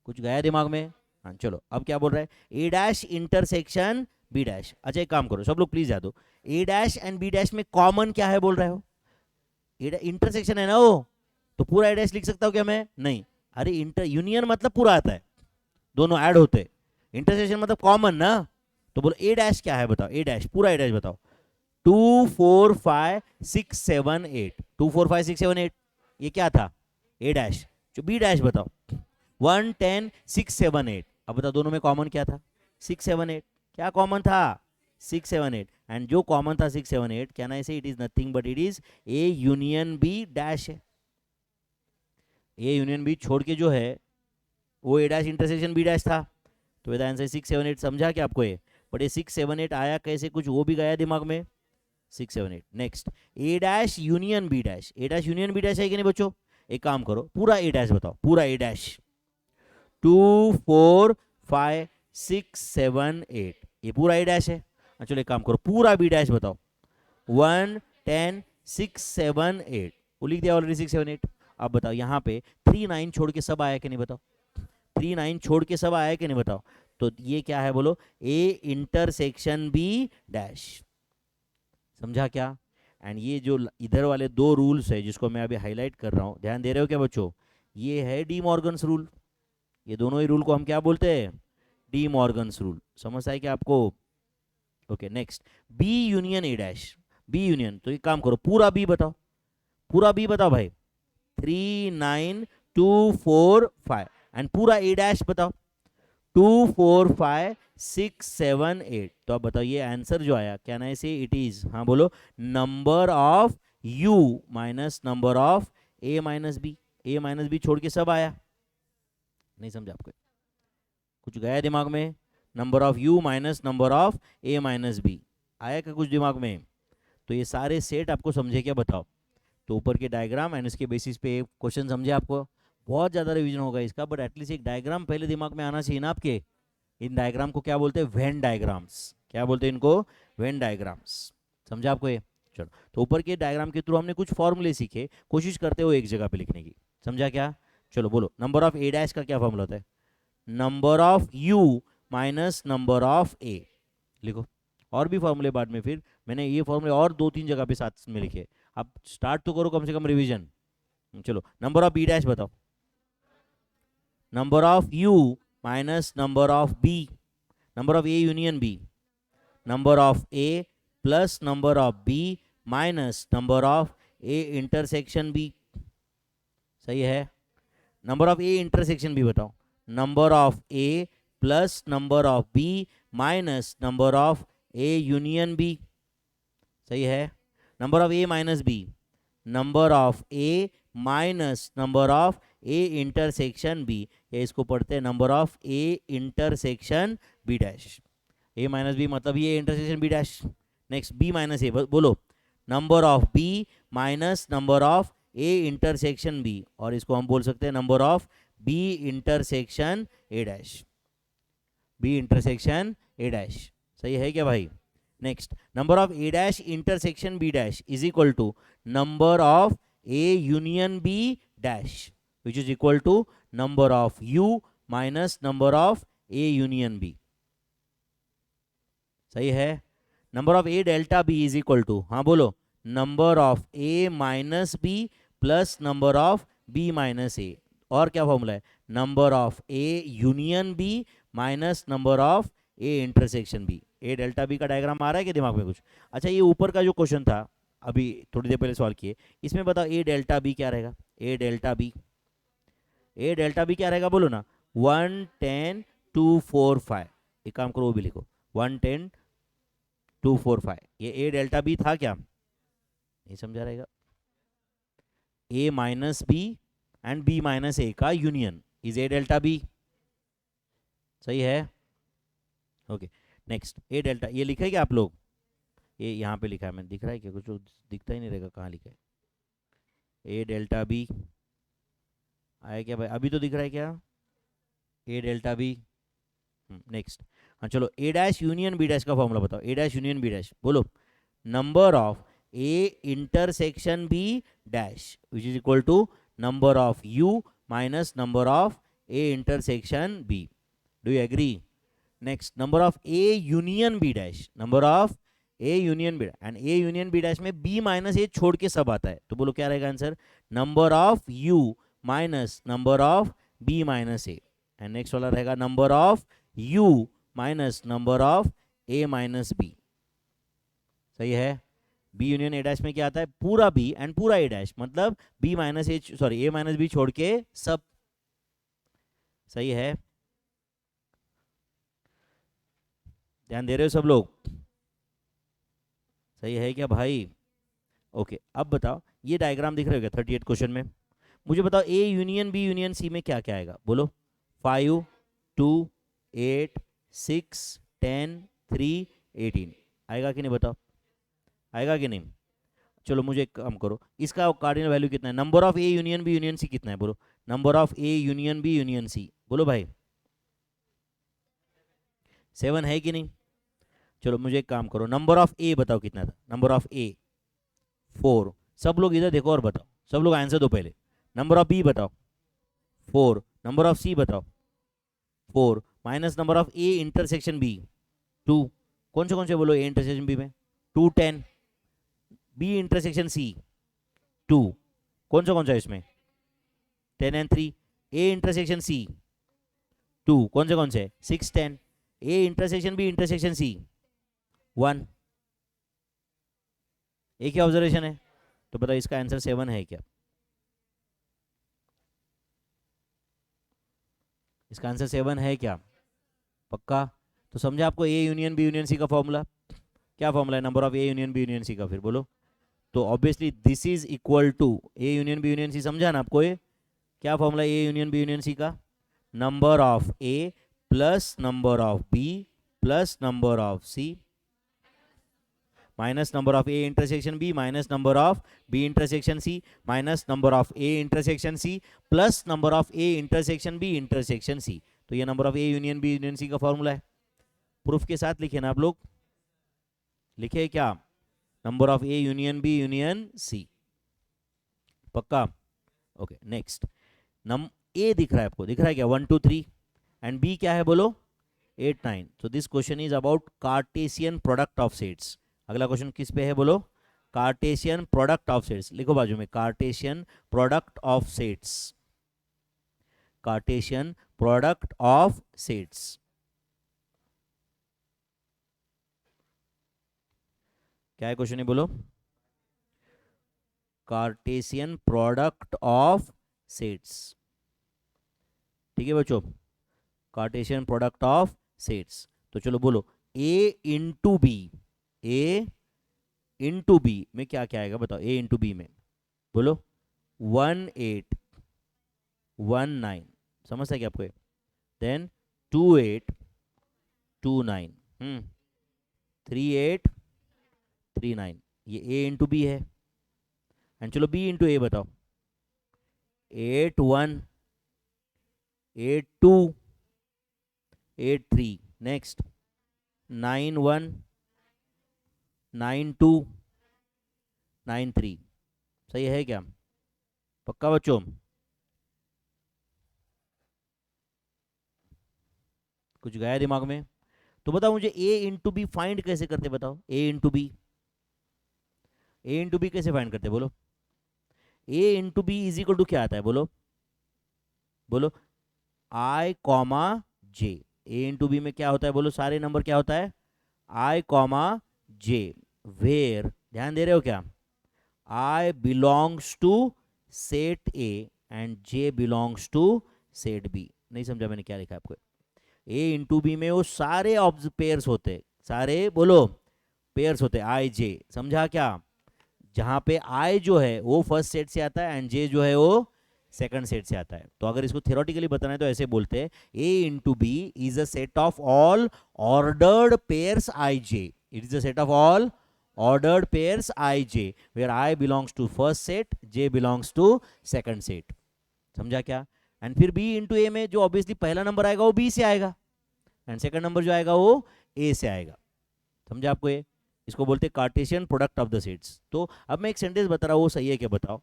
कुछ गया दिमाग में? हाँ चलो, अब क्या बोल रहा है? A dash intersection B dash. अच्छा एक काम करो सब लोग प्लीज याद दो, ए डैश एंड बी डैश में कॉमन क्या है बोल रहे हो? इंटरसेक्शन है ना वो, तो पूरा ए डैश लिख सकता हूँ क्या मैं? नहीं। अरे इंटर यूनियन मतलब पूरा आता है, दोनों ऐड होते। इंटरसेक्शन मतलब कॉमन ना। तो बोलो ए डैश क्या है बताओ? ए डैश, पूरा ए डैश बताओ। 2 4 5 6 7 8, 2 4 5 6 7 8, ये क्या था? ए डैश। जो बी डैश बताओ, 1 10 6 7 8। अब बताओ दोनों में कॉमन क्या था? 6 7 8। क्या कॉमन था? 6 7 8। एंड जो कॉमन था 6 7 8, can I say it is nothing but it is A union B dash है। ए यूनियन बी छोड़ के जो है वो A dash intersection B dash था। तो मेरा आंसर 6 7 8। समझा क्या आपको ये? बट ये 6 7 8 आया कैसे, कुछ वो भी गया दिमाग में? 6 7 8। Next A dash union B dash, A dash union B dash है कि नहीं बच्चों? एक काम करो, पूरा ए डैश बताओ, पूरा ए डैश। 2 4 5 6 7 8, ये पूरा ए डैश है। चलो एक काम करो, पूरा बी डैश बताओ। 1 10 6 7 8, वो लिख दिया ऑलरेडी 6 7 8। अब बताओ यहाँ पे 3 9 छोड़ के सब आया कि नहीं बताओ? 3 9 छोड़ के सब आया कि नहीं बताओ? तो ये क्या है बोलो? A intersection B dash. समझा क्या? एंड ये जो इधर वाले दो रूल्स है जिसको मैं अभी हाईलाइट कर रहा हूँ, ध्यान दे रहे हो क्या बच्चों? ये है डी मॉर्गन्स रूल। ये दोनों ही रूल को हम क्या बोलते हैं? De Morgan's rule. समझ आए क्या आपको? Okay next, B union A dash, B union. तो एक काम करो, पूरा बी बताओ, पूरा बी बताओ भाई। 3 9 2 4 5। एंड पूरा ए डैश बताओ, 2 4 5 6 7 8। तो अब बताओ ये आंसर जो आया, क्या ना से इट इज, हाँ बोलो, number of U minus number of A minus B. A minus B छोड़ के सब आया। नहीं समझा आपको? कुछ गया दिमाग में? Number of U minus number of A minus B, आया क्या कुछ दिमाग में? तो ये सारे सेट आपको समझे क्या बताओ? तो ऊपर के डायग्राम एंड इसके बेसिस पे क्वेश्चन समझे आपको? बहुत ज़्यादा रिवीजन होगा इसका, बट एटलीस्ट एक डायग्राम पहले दिमाग में आना चाहिए ना आपके। इन डायग्राम को क्या बोलते हैं? Venn diagrams. क्या बोलते हैं इनको? Venn diagrams. समझा आपको ये? चलो, तो ऊपर के डायग्राम के थ्रू हमने कुछ फॉर्मूले सीखे, कोशिश करते हो एक जगह पे लिखने की। समझा क्या? चलो बोलो, नंबर ऑफ ए डैश का क्या फॉर्मूला होता है? Number of U minus number of A. लिखो, और भी फॉर्मूले बाद में, फिर मैंने ये फॉर्मूले और 2 3 जगह पे साथ में लिखे। अब स्टार्ट तो करो कम से कम रिवीजन। चलो, नंबर ऑफ बी डैश बताओ। Number of U minus number of B, number of A union B, number of A plus number of B minus number of A intersection B. सही है? Number of A intersection B बताओ, number of A plus number of B minus number of A union B. सही है। Number of A minus B, number of A minus number of A intersection B, या इसको पढ़ते हैं number of A intersection B dash. A minus B मतलब ये intersection B dash. Next B minus A, बोलो number of B minus number of A intersection B, और इसको हम बोल सकते हैं number of B intersection A dash. B intersection A dash. सही है क्या भाई? Next number of A dash intersection B dash is equal to number of A union B dash, which is equal to number of U minus number of A union B. सही है। Number of A delta B is equal to, हाँ बोलो, number of A minus B plus number of B minus A, और क्या formula है? Number of A union B minus number of A intersection B. A delta B का diagram आ रहा है कि दिमाग में कुछ? अच्छा, ये ऊपर का जो क्वेश्चन था अभी थोड़ी देर पहले सॉल्व किए, इसमें बताओ ए डेल्टा बी क्या रहेगा? ए delta B, A delta B क्या रहेगा बोलो ना? 1 10 2 4 5। एक काम करो वो भी लिखो, 1 10 2 4 5। ये ए डेल्टा बी था क्या? नहीं समझा रहेगा। A minus B and B minus A का union is A delta B. सही है। ओके नेक्स्ट ए डेल्टा, ये लिखा है क्या आप लोग? ये यहाँ पे लिखा है, मैंने दिख रहा है क्या? कुछ दिखता ही नहीं रहेगा, कहाँ लिखा है? ए डेल्टा बी आया क्या भाई? अभी तो दिख रहा है क्या ए डेल्टा बी? नेक्स्ट, हाँ चलो, A dash union B dash का फॉर्मूला बताओ। A dash union B dash, बोलो number of A intersection B dash which is equal to number of U minus number of A intersection B. Do you agree? Next, number of A union B dash, number of A union B, and A union B dash में B minus A छोड़ के सब आता है, तो बोलो क्या रहेगा answer? Number of U minus number of B minus A, and next वाला रहेगा number of U minus number of A minus B. सही है। बी यूनियन ए डैश में क्या आता है? पूरा बी एंड पूरा ए डैश, मतलब बी माइनस ए, सॉरी ए माइनस बी छोड़ के सब। सही है। ध्यान दे रहे हो सब लोग? सही है क्या भाई? ओके अब बताओ, ये डायग्राम दिख रहे हो क्या 38 क्वेश्चन में? मुझे बताओ A union B union C में क्या क्या आएगा? बोलो 5 2 8 6 10 3 18 आएगा कि नहीं? बताओ आएगा कि नहीं? चलो मुझे एक काम करो, इसका कार्डिनल वैल्यू कितना है? Number of A union B union C कितना है? बोलो number of A union B union C, बोलो भाई 7 है कि नहीं? चलो मुझे एक काम करो, नंबर ऑफ ए बताओ कितना था? नंबर ऑफ ए 4। सब लोग इधर देखो और बताओ, सब लोग आंसर दो पहले। नंबर ऑफ बी बताओ 4, नंबर ऑफ सी बताओ 4, minus number of A intersection B 2। कौन से बोलो ए इंटरसेक्शन बी में? 2 10, बी इंटरसेक्शन सी 2, कौन सा इसमें? 10 एंड 3। ए इंटरसेक्शन सी 2, कौन से? 6 10। A intersection B intersection C 1। एक ही ऑब्जर्वेशन है, तो बताओ इसका आंसर 7 है क्या? इसका आंसर 7 है क्या? पक्का? तो समझा आपको A union B union C का फॉर्मूला? क्या फॉर्मूला है number of A union B union C का? फिर बोलो। तो obviously this is equal to A union B union C, समझा ना आपको? ये क्या formula A union B union C का? Number of A plus number of B plus number of C minus number of A intersection B minus number of B intersection C minus number of A intersection C plus number of A intersection B intersection C. तो ये number of A union B union C का formula है। Proof के साथ लिखे ना आप लोग? लिखे क्या? Number of A union B union C. पक्का? ओके नेक्स्ट, नम ए दिख रहा है आपको? दिख रहा है क्या? 1 2 3, एंड बी क्या है बोलो? 8 9। So this question is about Cartesian product of sets. अगला क्वेश्चन किस पे है बोलो? Cartesian product of sets. लिखो बाजू में, Cartesian product of sets. Cartesian product of sets. क्या है क्वेश्चन? है बोलो, कार्टेशियन प्रोडक्ट ऑफ सेट्स। ठीक है बच्चों, कार्टेशियन प्रोडक्ट ऑफ सेट्स। तो चलो बोलो, A into B, A into B में क्या क्या आएगा बताओ, ए इंटू बी में बोलो, 1819, समझ है क्या आपको? देन 2829, 3839, ये ए इंटू बी है। एंड चलो बी इंटू ए बताओ, 818283, नेक्स्ट 919293। सही है क्या? पक्का बच्चों? कुछ गया दिमाग में? तो बताओ मुझे ए इंटू बी फाइंड कैसे करते बताओ, A into B, A into B कैसे फाइंड करते बोलो? A into B is equal to क्या आता है बोलो, बोलो I comma J. A into B में क्या होता है बोलो, सारे नंबर क्या होता है, आई कॉमा जे, वेयर, ध्यान दे रहे हो क्या, I belongs to set A and J belongs to set B. नहीं समझा मैंने क्या लिखा है आपको? ए इंटू बी में वो सारे पेयर्स होते, सारे बोलो पेयर्स होते, आई जे, समझा क्या? जहां पे आई जो है वो फर्स्ट सेट से आता है एंड जे जो है वो सेकंड सेट से आता है। तो अगर इसको थियोरेटिकली बताना है तो ऐसे बोलते हैं, A into B is a set of all ordered pairs I J, it is a set of all ordered pairs ij where I belongs to first set, j belongs to second set। समझा क्या? And फिर b into ए में जो obviously पहला number आएगा वो b से आएगा एंड सेकंड नंबर जो आएगा वो a से आएगा। समझा आपको? ये इसको बोलते हैं Cartesian product of the sets. तो अब मैं एक सेंटेंस बता रहा हूँ, वो सही है क्या बताओ?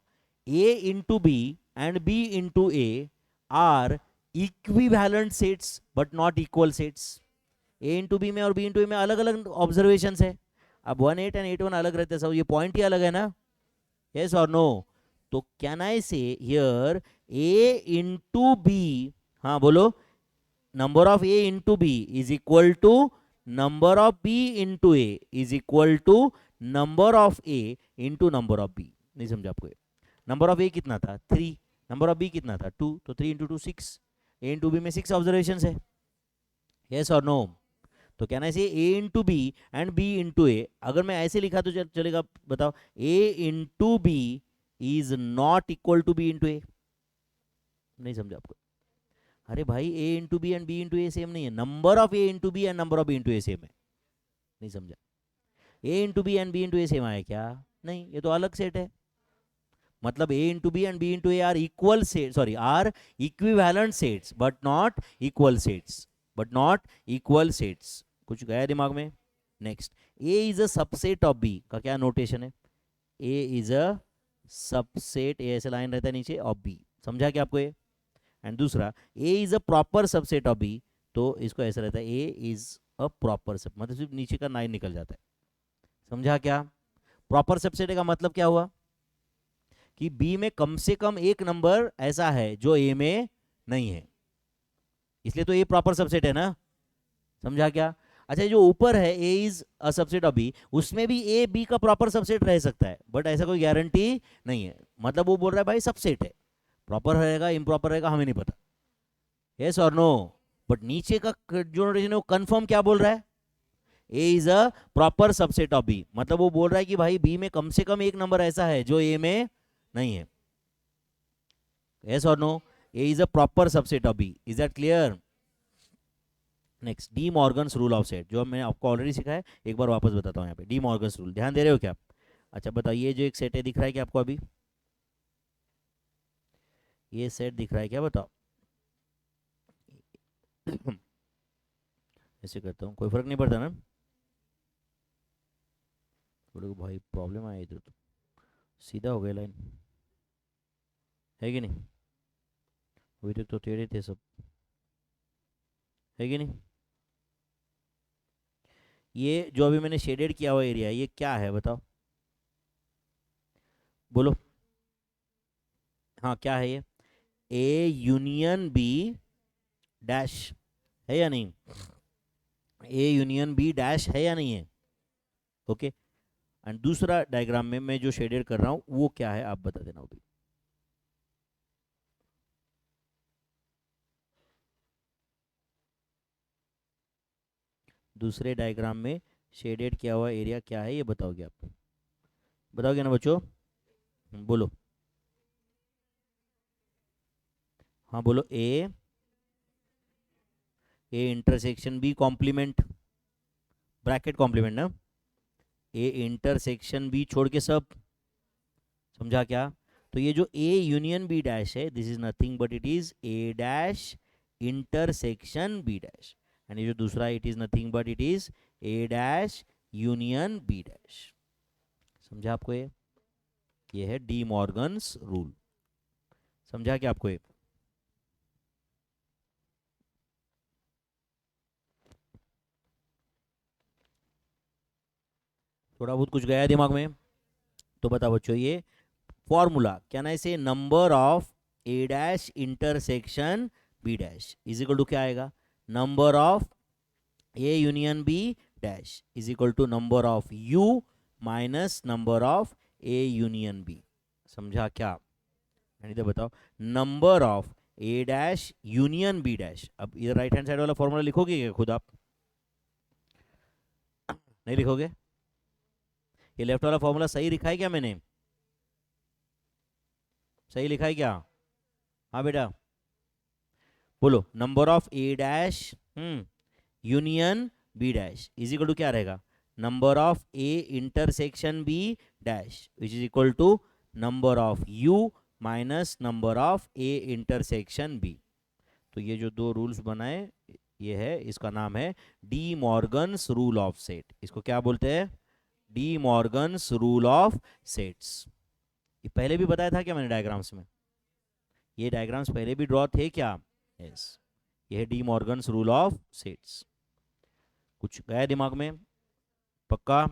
a into B and b into A are equivalent sets but not equal sets. a into B में और b इंटू ए में अलग अलग ऑब्जर्वेशन है। अब 18 एंड 81 अलग रहते हैं सब, ये पॉइंट ही अलग है ना, यस और नो? तो कैन आई से हियर ए इंटू बी, हाँ बोलो, number of A into B is equal to number of B into A is equal to number of A into number of B. नहीं समझा आपको? Number of A कितना था 3, number of B कितना था 2, तो 3 इंटू 2 6, ए इंटू बी में 6 observation है, यस और नो? तो कहना है A into B and B into A. अगर मैं ऐसे लिखा तो चलेगा बताओ, A into B is not equal to B into A. नहीं समझा आपको? अरे भाई A into B and B into A same नहीं है, number of A into B and number of B into A same है। नहीं समझा? A into B and B into A same आया क्या? नहीं, ये तो अलग सेट है। मतलब A into B and B into A are equal set, sorry are equivalent sets but not equal sets, but not equal sets. कुछ गया दिमाग में? Next, A is a subset of B का क्या नोटेशन है? A is a subset, ए ऐसे line रहता है नीचे, ऑफ बी। समझा क्या आपको ये? एंड दूसरा, A is a proper subset of B, तो इसको ऐसा रहता है, ए इज अ प्रॉपर सब, मतलब सिर्फ नीचे का 9 निकल जाता है। समझा क्या? प्रॉपर सबसेट का मतलब क्या हुआ कि बी में कम से कम एक नंबर ऐसा है जो ए में नहीं है, इसलिए तो ए प्रॉपर सबसेट है ना। समझा क्या? अच्छा, जो ऊपर है A is a subset of B, उसमें भी ए बी का प्रॉपर सबसेट रह सकता है, बट ऐसा कोई गारंटी नहीं है। मतलब वो बोल रहा है भाई सबसेट है, प्रॉपर रहेगा इम्प्रॉपर रहेगा हमें नहीं पता, यस और नो? बट नीचे का जो नोटेशन है वो कंफर्म क्या बोल रहा है, A is a proper subset of B. मतलब वो बोल रहा है कि भाई बी में कम से कम एक नंबर ऐसा है जो ए में नहीं है, यस और no? A is a proper subset of B. Is that clear? Next, De Morgan's rule of set, जो मैंने आपको ऑलरेडी सिखाया है, एक बार वापस बताता हूँ। यहाँ पे डी मॉर्गन्स रूल, ध्यान दे रहे हो क्या? अच्छा बताइए, जो एक सेट है दिख रहा है क्या आपको अभी? ये सेट दिख रहा है क्या बताओ? ऐसे करता हूँ, कोई फर्क नहीं पड़ता ना? थोड़े को भाई प्रॉब्लम आया इधर, तो सीधा हो गया लाइन, है कि नहीं? अभी तक तो टेढ़े थे सब, है कि नहीं? ये जो अभी मैंने शेडेड किया हुआ एरिया है, ये क्या है बताओ, बोलो। हाँ क्या है ये? ए यूनियन बी डैश है या नहीं? ए यूनियन बी डैश है या नहीं है? ओके। एंड दूसरा डायग्राम में मैं जो शेडेड कर रहा हूं वो क्या है आप बता देना। अभी, दूसरे डायग्राम में शेडेड किया हुआ एरिया क्या है, ये बताओगे आप? बताओगे ना बच्चों? बोलो। हाँ बोलो। A intersection B complement, bracket complement ना, ए इंटरसेक्शन बी छोड़ के सब। समझा क्या? तो ये जो ए यूनियन बी डैश है, this is nothing but it is A dash intersection B dash, and ये जो दूसरा it is nothing but it is A dash union B dash. समझा आपको? ये है डी मॉर्गन्स रूल। समझा क्या आपको ये? थोड़ा बहुत कुछ गया दिमाग में? तो बताओ बच्चों, ये formula can I say number of A dash intersection B dash is equal to क्या आएगा? Number of A union B dash is equal to number of U minus number of A union B. समझा क्या? इधर बताओ, number of A dash union B dash. अब इधर right hand side वाला formula लिखोगे क्या खुद आप? नहीं लिखोगे? ये लेफ्ट वाला फॉर्मूला सही लिखा है क्या मैंने? सही लिखा है क्या? हाँ बेटा बोलो। Number of A dash union B dash is equal to क्या रहेगा? Number of A intersection B dash which is equal to number of U minus number of A intersection B. तो ये जो दो रूल्स बनाए, ये है, इसका नाम है D Morgan's rule of set. इसको क्या बोलते हैं? De Morgan's rule of sets. ये पहले भी बताया था क्या मैंने डायग्राम्स में? ये डायग्राम्स पहले भी ड्रॉ थे क्या? यस। ये है D Morgan's rule of sets. कुछ गया दिमाग में? पक्का?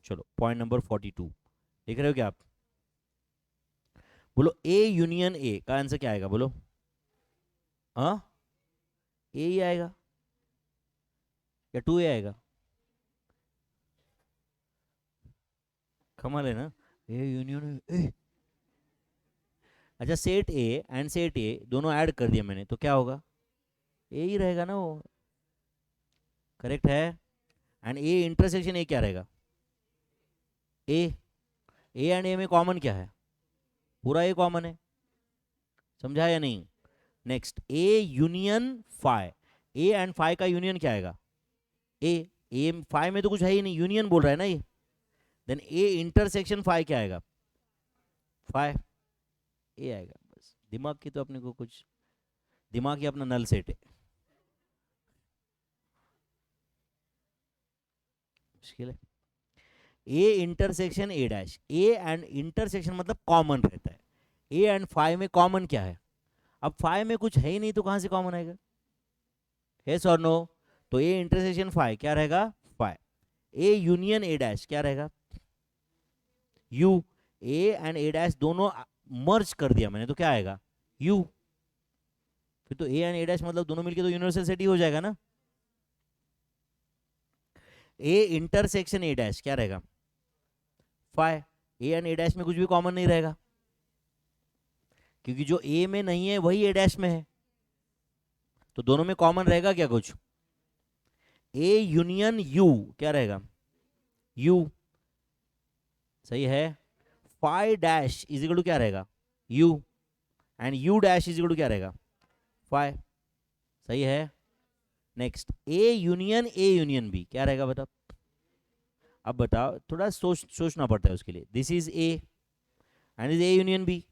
चलो पॉइंट नंबर 42 लिख रहे हो क्या आप? बोलो ए यूनियन ए का आंसर क्या आएगा? बोलो। हाँ, ए ही आएगा या 2 ए आएगा? कमाल है ना? A union A. अच्छा, set A and set A दोनों ऐड कर दिया मैंने, तो क्या होगा? ए ही रहेगा ना वो। करेक्ट है। एंड ए इंटरसेक्शन ए क्या रहेगा? ए। ए एंड ए में कॉमन क्या है? पूरा ए कॉमन है। समझा या नहीं? Next, A union phi. A and phi का यूनियन क्या आएगा? ए। ए फाई में तो कुछ है ही नहीं, यूनियन बोल रहा है ना ये। देन ए इंटरसेक्शन फाई क्या आएगा? फाई। ए आएगा। बस दिमाग की तो अपने को कुछ, दिमाग ही अपना नल सेट है। मुश्किल है। A intersection A dash, A and intersection मतलब कॉमन रहता है। ए एंड फाइव में कॉमन क्या है? अब फाइव में कुछ है ही नहीं तो कहां से कॉमन आएगा? यस और नो? तो ए इंटरसेक्शन फाइव क्या रहेगा? Five. A union A dash क्या रहेगा? You. A and A dash दोनों मर्ज कर दिया मैंने, तो क्या आएगा? यू। फिर तो ए एंड ए डैश मतलब दोनों मिलके तो यूनिवर्सल सेट ही हो जाएगा ना। ए इंटरसेक्शन ए डैश क्या रहेगा? Five. A and A dash में कुछ भी कॉमन नहीं रहेगा, क्योंकि जो ए में नहीं है वही ए डैश में है, तो दोनों में कॉमन रहेगा क्या कुछ? ए यूनियन यू क्या रहेगा? यू। सही है। Phi dash is equal to क्या रहेगा? U. And U dash is equal to क्या रहेगा? फाइव। सही है। नेक्स्ट, ए यूनियन बी क्या रहेगा बताओ? अब बताओ, थोड़ा सोचना पड़ता है उसके लिए। This is A and is A union B,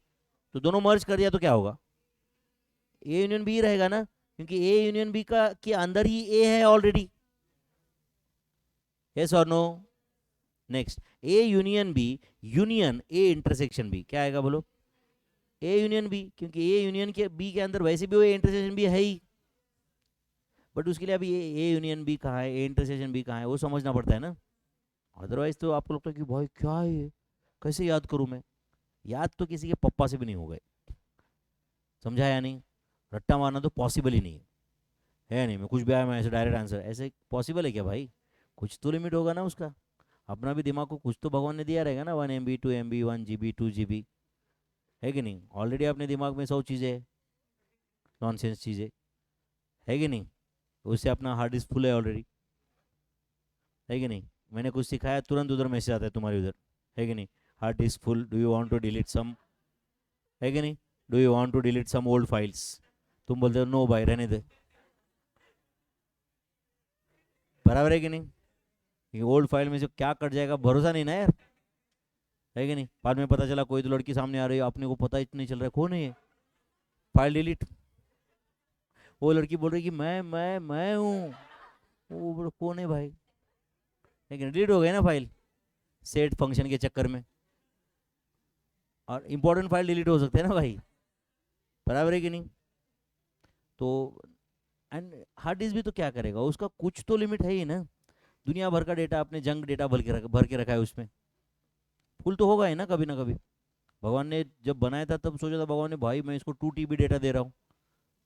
तो दोनों मर्ज कर दिया तो क्या होगा? ए यूनियन बी रहेगा ना, क्योंकि ए यूनियन बी का के अंदर ही ए है ऑलरेडी। यस और no? Next, A union B union A intersection B क्या आएगा? बोलो। ए यूनियन बी, क्योंकि ए यूनियन के बी के अंदर वैसे भी वो ए इंटरसेक्शन बी है ही, बट उसके लिए अभी ए यूनियन बी कहाँ है, ए इंटरसेक्शन बी कहाँ है, वो समझना पड़ता है ना। अदरवाइज तो आपको लगता है कि भाई क्या है ये, कैसे याद करूं मैं? याद तो किसी के पप्पा से भी नहीं हो गए। समझा या नहीं? रट्टा मारना तो पॉसिबल ही नहीं है नहीं? मैं कुछ भी आया मैं ऐसे डायरेक्ट आंसर, ऐसे पॉसिबल है क्या भाई? कुछ तो लिमिट होगा ना उसका। अपना भी दिमाग को कुछ तो भगवान ने दिया रहेगा ना, 1 MB 2 MB 1 GB 2 GB, है कि नहीं? ऑलरेडी अपने दिमाग में 100 चीज़ें है, नॉनसेंस चीज़ें, है कि नहीं? उससे अपना हार्ड डिस्क फुल है ऑलरेडी। है कि नहीं? मैंने कुछ सिखाया तुरंत उधर मैसेज आता है तुम्हारे उधर, है कि नहीं? Hard disk full, do you want to delete some, है कि नहीं? Do you want to delete some old files, तुम बोलते हो नो भाई रहने दे, बराबर है कि नहीं? ये ओल्ड फाइल में से क्या कट जाएगा भरोसा नहीं ना यार, है कि नहीं? बाद में पता चला कोई तो लड़की सामने आ रही है, अपने को पता ही नहीं चल रहा है कौन है ये, फाइल डिलीट, वो लड़की बोल रही कि मैं हूँ, वो कौन है भाई, लेकिन डिलीट हो गई ना फाइल, सेट फंक्शन के चक्कर में। और इंपॉर्टेंट फाइल डिलीट हो सकते हैं ना भाई, बराबर है कि नहीं? तो एंड हार्ड डिस्क भी तो क्या करेगा, उसका कुछ तो लिमिट है ही ना। दुनिया भर का डेटा अपने जंक डेटा भर के रखा है उसमें, फुल तो होगा ही ना कभी ना कभी। भगवान ने जब बनाया था तब सोचा था भगवान ने भाई मैं इसको 2 TB डेटा दे रहा हूँ,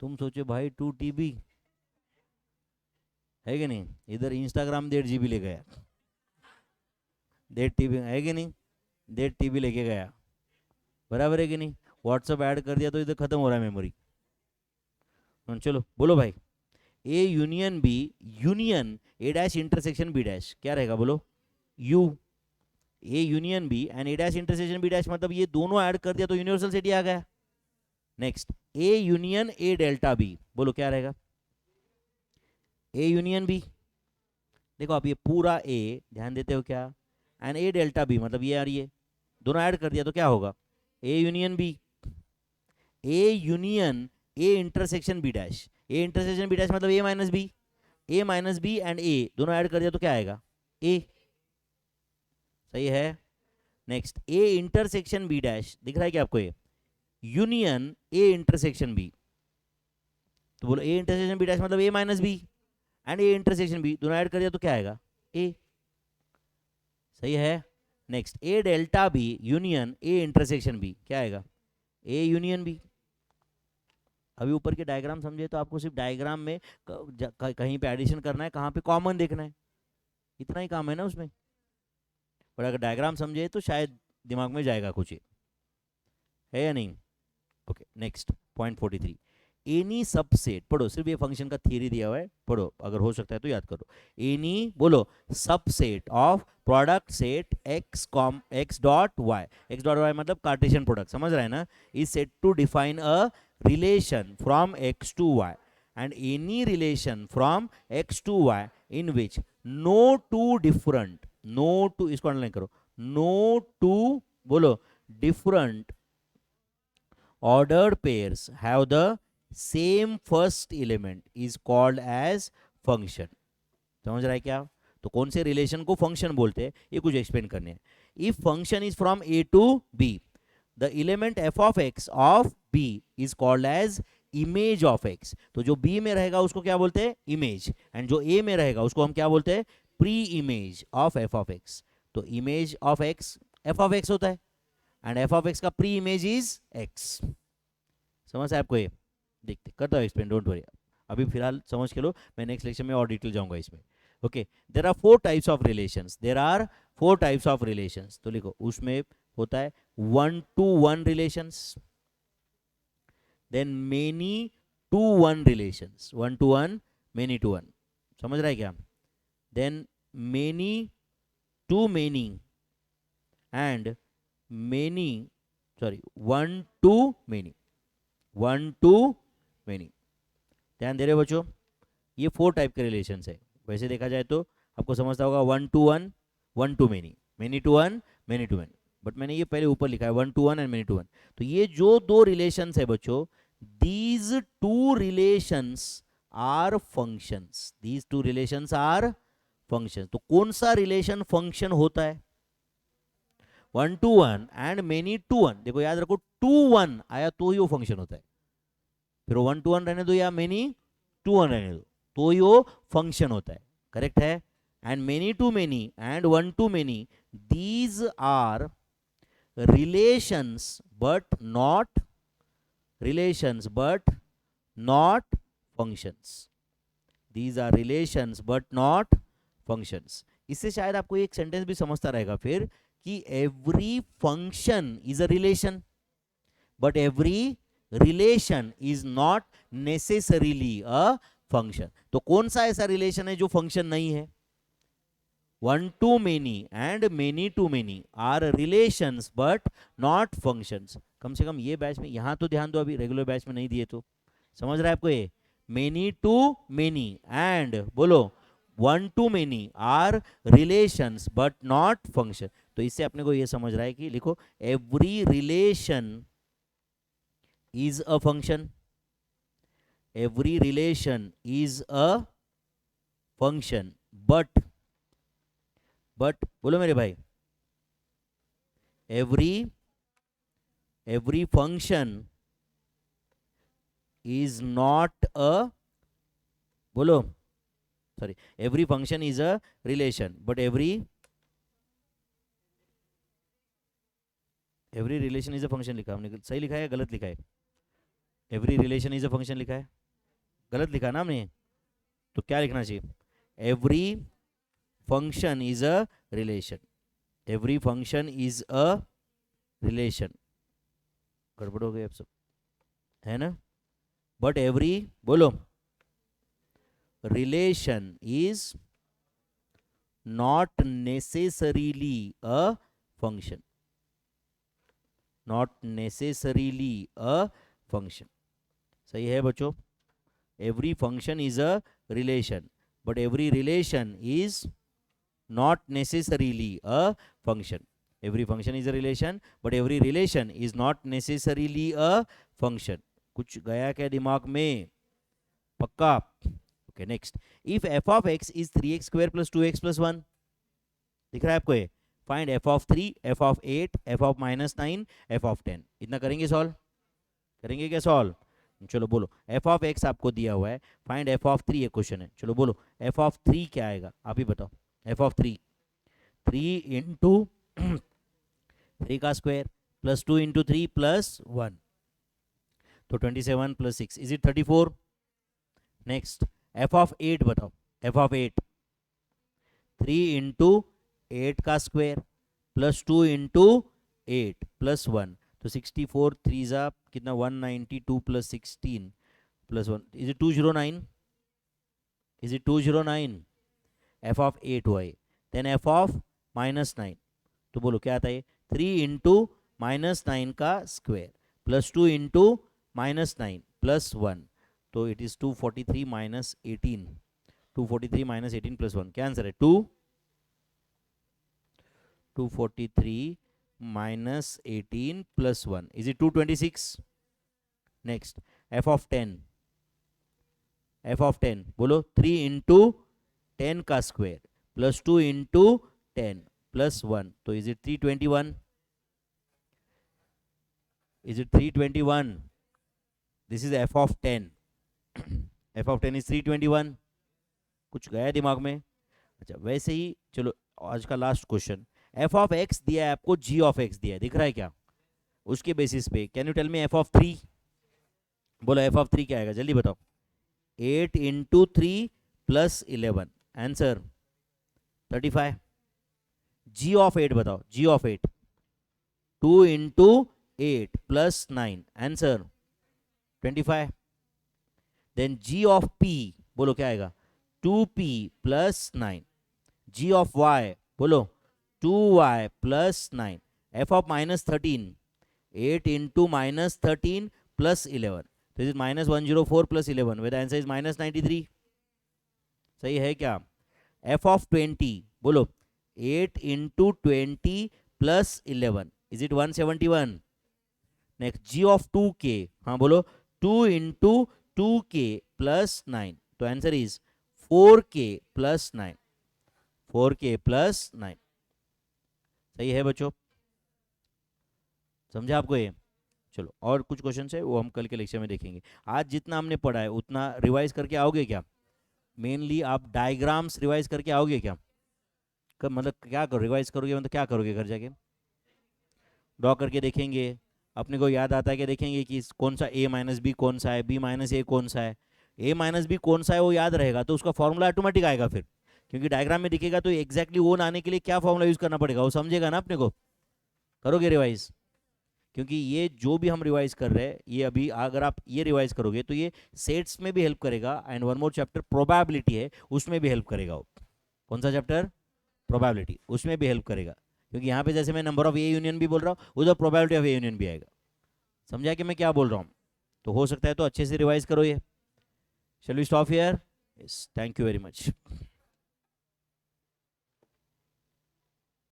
तुम सोचे भाई 2 TB, है कि नहीं? इधर इंस्टाग्राम 1.5 GB ले गया, 1.5 TB है कि नहीं, 1.5 TB लेके गया, बराबर है कि नहीं? व्हाट्सअप ऐड कर दिया तो इधर खत्म हो रहा है मेमोरी। चलो बोलो भाई, A union B, union A dash intersection B dash क्या रहेगा बोलो? U, A union B and A dash intersection B dash, मतलब ये दोनों ऐड कर दिया तो यूनिवर्सल सेट ही आ गया। Next, A union A delta B, बोलो क्या रहेगा? ए यूनियन बी, देखो आप ये पूरा ए ध्यान देते हो क्या, एंड ए डेल्टा बी मतलब ये और ये दोनों ऐड कर दिया तो क्या होगा? A union B, A union A intersection B dash, A intersection B dash मतलब A minus B, A minus B and A दोनों ऐड कर दिया तो क्या आएगा? ए, सही है। Next, A intersection B dash दिख रहा है क्या आपको? ये यूनियन ए इंटरसेक्शन बी, तो बोलो ए इंटरसेक्शन बी डैश मतलब A minus B and A intersection B दोनों ऐड कर दिया तो क्या आएगा? ए, सही है। Next, A delta B union A intersection B क्या आएगा? A union B. अभी ऊपर के डायग्राम समझे तो आपको सिर्फ डायग्राम में कहीं पे एडिशन करना है, कहाँ पे कॉमन देखना है, इतना ही काम है ना उसमें। पर अगर डायग्राम समझे तो शायद दिमाग में जाएगा कुछ, है या नहीं? Okay next, point 43, any subset, पढ़ो सिर्फ ये फंक्शन का थियरी दिया हुआ है, पढ़ो अगर हो सकता है तो याद करो। एनी बोलो subset of product set X dot Y मतलब कार्टेशियन प्रोडक्ट, समझ रहा है ना? Is set to define a relation from X to Y, and any relation from X to Y in which no two different, no two, इसको underline करो, no two बोलो different ordered pairs have the same first element is called as function। समझ रहा है क्या? तो कौन से रिलेशन को फंक्शन बोलते हैं ये कुछ एक्सप्लेन करने हैं। If function is from A to B, the element F of X of B is called as image of X, तो जो बी में रहेगा उसको क्या बोलते हैं? इमेज, एंड जो ए में रहेगा उसको हम क्या बोलते हैं? Pre image of F of X. तो image of X F of X होता है, एंड एफ ऑफ एक्स का प्री इमेज इज एक्स। समझ है आपको? ये देखते करता हूँ एक्सप्लेन, डोंट वरी, अभी फिलहाल समझ के लो, मैं नेक्स्ट लेक्चर में और डिटेल जाऊंगा इसमें। Okay, there are 4 types of relations, there are 4 types of relations, तो लिखो उसमें होता है 1 to 1 relations, then many to 1 relations, 1 to 1 many to 1, समझ रहा है क्या? Then many to many and many, sorry 1 to many, 1 to many. ध्यान दे रहे हो बच्चों? ये 4 टाइप के रिलेशंस है, वैसे देखा जाए तो आपको समझता होगा 1 to 1, 1 to many, many to 1, many to many, but मैंने ये पहले ऊपर लिखा है 1 to 1 एंड मेनी टू 1। तो ये जो 2 रिलेशंस है बच्चों, these 2 relations are functions, these 2 relations are functions. तो कौन सा रिलेशन फंक्शन होता है? 1 to 1 एंड मेनी टू 1, देखो याद रखो 2 1 आया तो ही वो फंक्शन होता है, फिर 1 to 1 रहने दो या मेनी टू 1 रहने दो तो ही वो फंक्शन होता है, करेक्ट है? And many to many and 1 to many, these are relations but not functions, these are relations but not functions. इससे शायद आपको एक सेंटेंस भी समझता रहेगा फिर कि every function is a relation but every relation is not necessarily a function. तो कौन सा ऐसा रिलेशन है जो फंक्शन नहीं है? One to many and many to many are relations but not functions. कम से कम ये बैच में यहाँ तो ध्यान दो, अभी रेगुलर बैच में नहीं दिए तो। समझ रहा है आपको ये? मेनी टू मेनी एंड बोलो one to many are relations but not function. तो इससे अपने को ये समझ रहा है कि लिखो every relation is a function, every relation is a function but बोलो मेरे भाई, every function is not a, बोलो sorry, every function is a relation but every relation is a function लिखा हमने, सही लिखा है गलत लिखा है? every relation is a function लिखा है, गलत लिखा ना हमने? तो क्या लिखना चाहिए? Every function is a relation, every function is a relation. गड़बड़ हो गई अब सब, है ना? बट एवरी बोलो relation is not necessarily a function, not necessarily a function. सही है बच्चों? every function is a relation but every relation is not necessarily a function, every function is a relation but every relation is not necessarily a function। कुछ गया क्या दिमाग में? पक्का? Okay next, if f of x is 3x square plus 2x plus 1, दिख रहा है आपको ये? Find f of 3, f of 8, f of -9, f of 10। इतना करेंगे सॉल्व? करेंगे क्या सॉल्व? चलो बोलो f ऑफ x आपको दिया हुआ है, फाइंड f ऑफ 3 एक क्वेश्चन है। चलो बोलो f ऑफ 3 क्या आएगा, आप ही बताओ। f ऑफ 3, 3 इंटू 3 का स्क्वायर प्लस 2 इंटू 3 प्लस 1, तो 27 plus 6 is it 34। Next f of 8 बताओ, f ऑफ 8, 3 इंटू 8 का स्क्वायर प्लस 2 इंटू 8 प्लस 1, तो 64 3 जा कितना 192 plus 16 plus 1, is it 209? Is it 209? F of 8 हुआ है। देन एफ ऑफ -9, तो बोलो क्या आता है? 3 इंटू -9 का स्क्वायर प्लस 2 इंटू -9 प्लस 1, तो it is 243 minus 18, 243 minus 18 plus 1, क्या आंसर है? 243 minus 18 plus 1, is it 226? Next f of 10, f of 10 बोलो 3 इंटू 10 का स्क्वायर प्लस 2 इंटू 10 प्लस 1, तो is it 321? Is it 321? This is f of 10 f of 10 is 321। कुछ गया दिमाग में? अच्छा वैसे ही चलो आज का last question, F of x दिया है आपको, जी ऑफ एक्स दिया है, दिख रहा है क्या? उसके बेसिस पे can you tell me F of 3? बोलो एफ ऑफ 3 क्या आएगा, जल्दी बताओ। 8 into 3 plus 11, answer 35। G of 8 बताओ, G of 8, 2 into 8 plus 9, answer 25। Then G of P बोलो क्या आएगा? 2p plus 9। Ji of Y बोलो 2y plus 9। F of -13, 8 into -13 plus 11, तो is -104 plus 11, where the answer is -93। सही है क्या? F of 20 बोलो 8 into 20 plus 11, is it 171। Next G of 2k, हाँ बोलो 2 इंटू 2k प्लस 9, तो answer is 4k plus 9, 4k plus 9। सही है बच्चों? समझा आपको ये? चलो और कुछ क्वेश्चन है वो हम कल के लेक्चर में देखेंगे। आज जितना हमने पढ़ा है उतना रिवाइज करके आओगे क्या? मेनली आप डायग्राम्स रिवाइज करके आओगे क्या? मतलब क्या करो, रिवाइज करोगे मतलब क्या करोगे? घर जाके ड्रॉ करके देखेंगे, अपने को याद आता है कि देखेंगे कि कौन सा a माइनस बी कौन सा है, b माइनस ए कौन सा है, a माइनस बी कौन सा है वो याद रहेगा तो उसका फॉर्मूला ऑटोमेटिक आएगा फिर, क्योंकि डायग्राम में दिखेगा तो एग्जैक्टली वो आने के लिए क्या फॉर्मूला यूज करना पड़ेगा वो समझेगा ना अपने को। करोगे रिवाइज? क्योंकि ये जो भी हम रिवाइज कर रहे हैं ये अभी अगर आप ये रिवाइज करोगे तो ये सेट्स में भी हेल्प करेगा, and one more chapter probability है उसमें भी हेल्प करेगा। कौन सा चैप्टर? प्रोबेबिलिटी, उसमें भी हेल्प करेगा, क्योंकि यहाँ पे जैसे मैं नंबर ऑफ ए यूनियन भी बोल रहा हूँ, उधर प्रोबेबिलिटी ऑफ ए यूनियन भी आएगा। समझा कि मैं क्या बोल रहा हूँ? तो हो सकता है तो अच्छे से रिवाइज करो ये। Shall we stop here? Yes, thank you very much.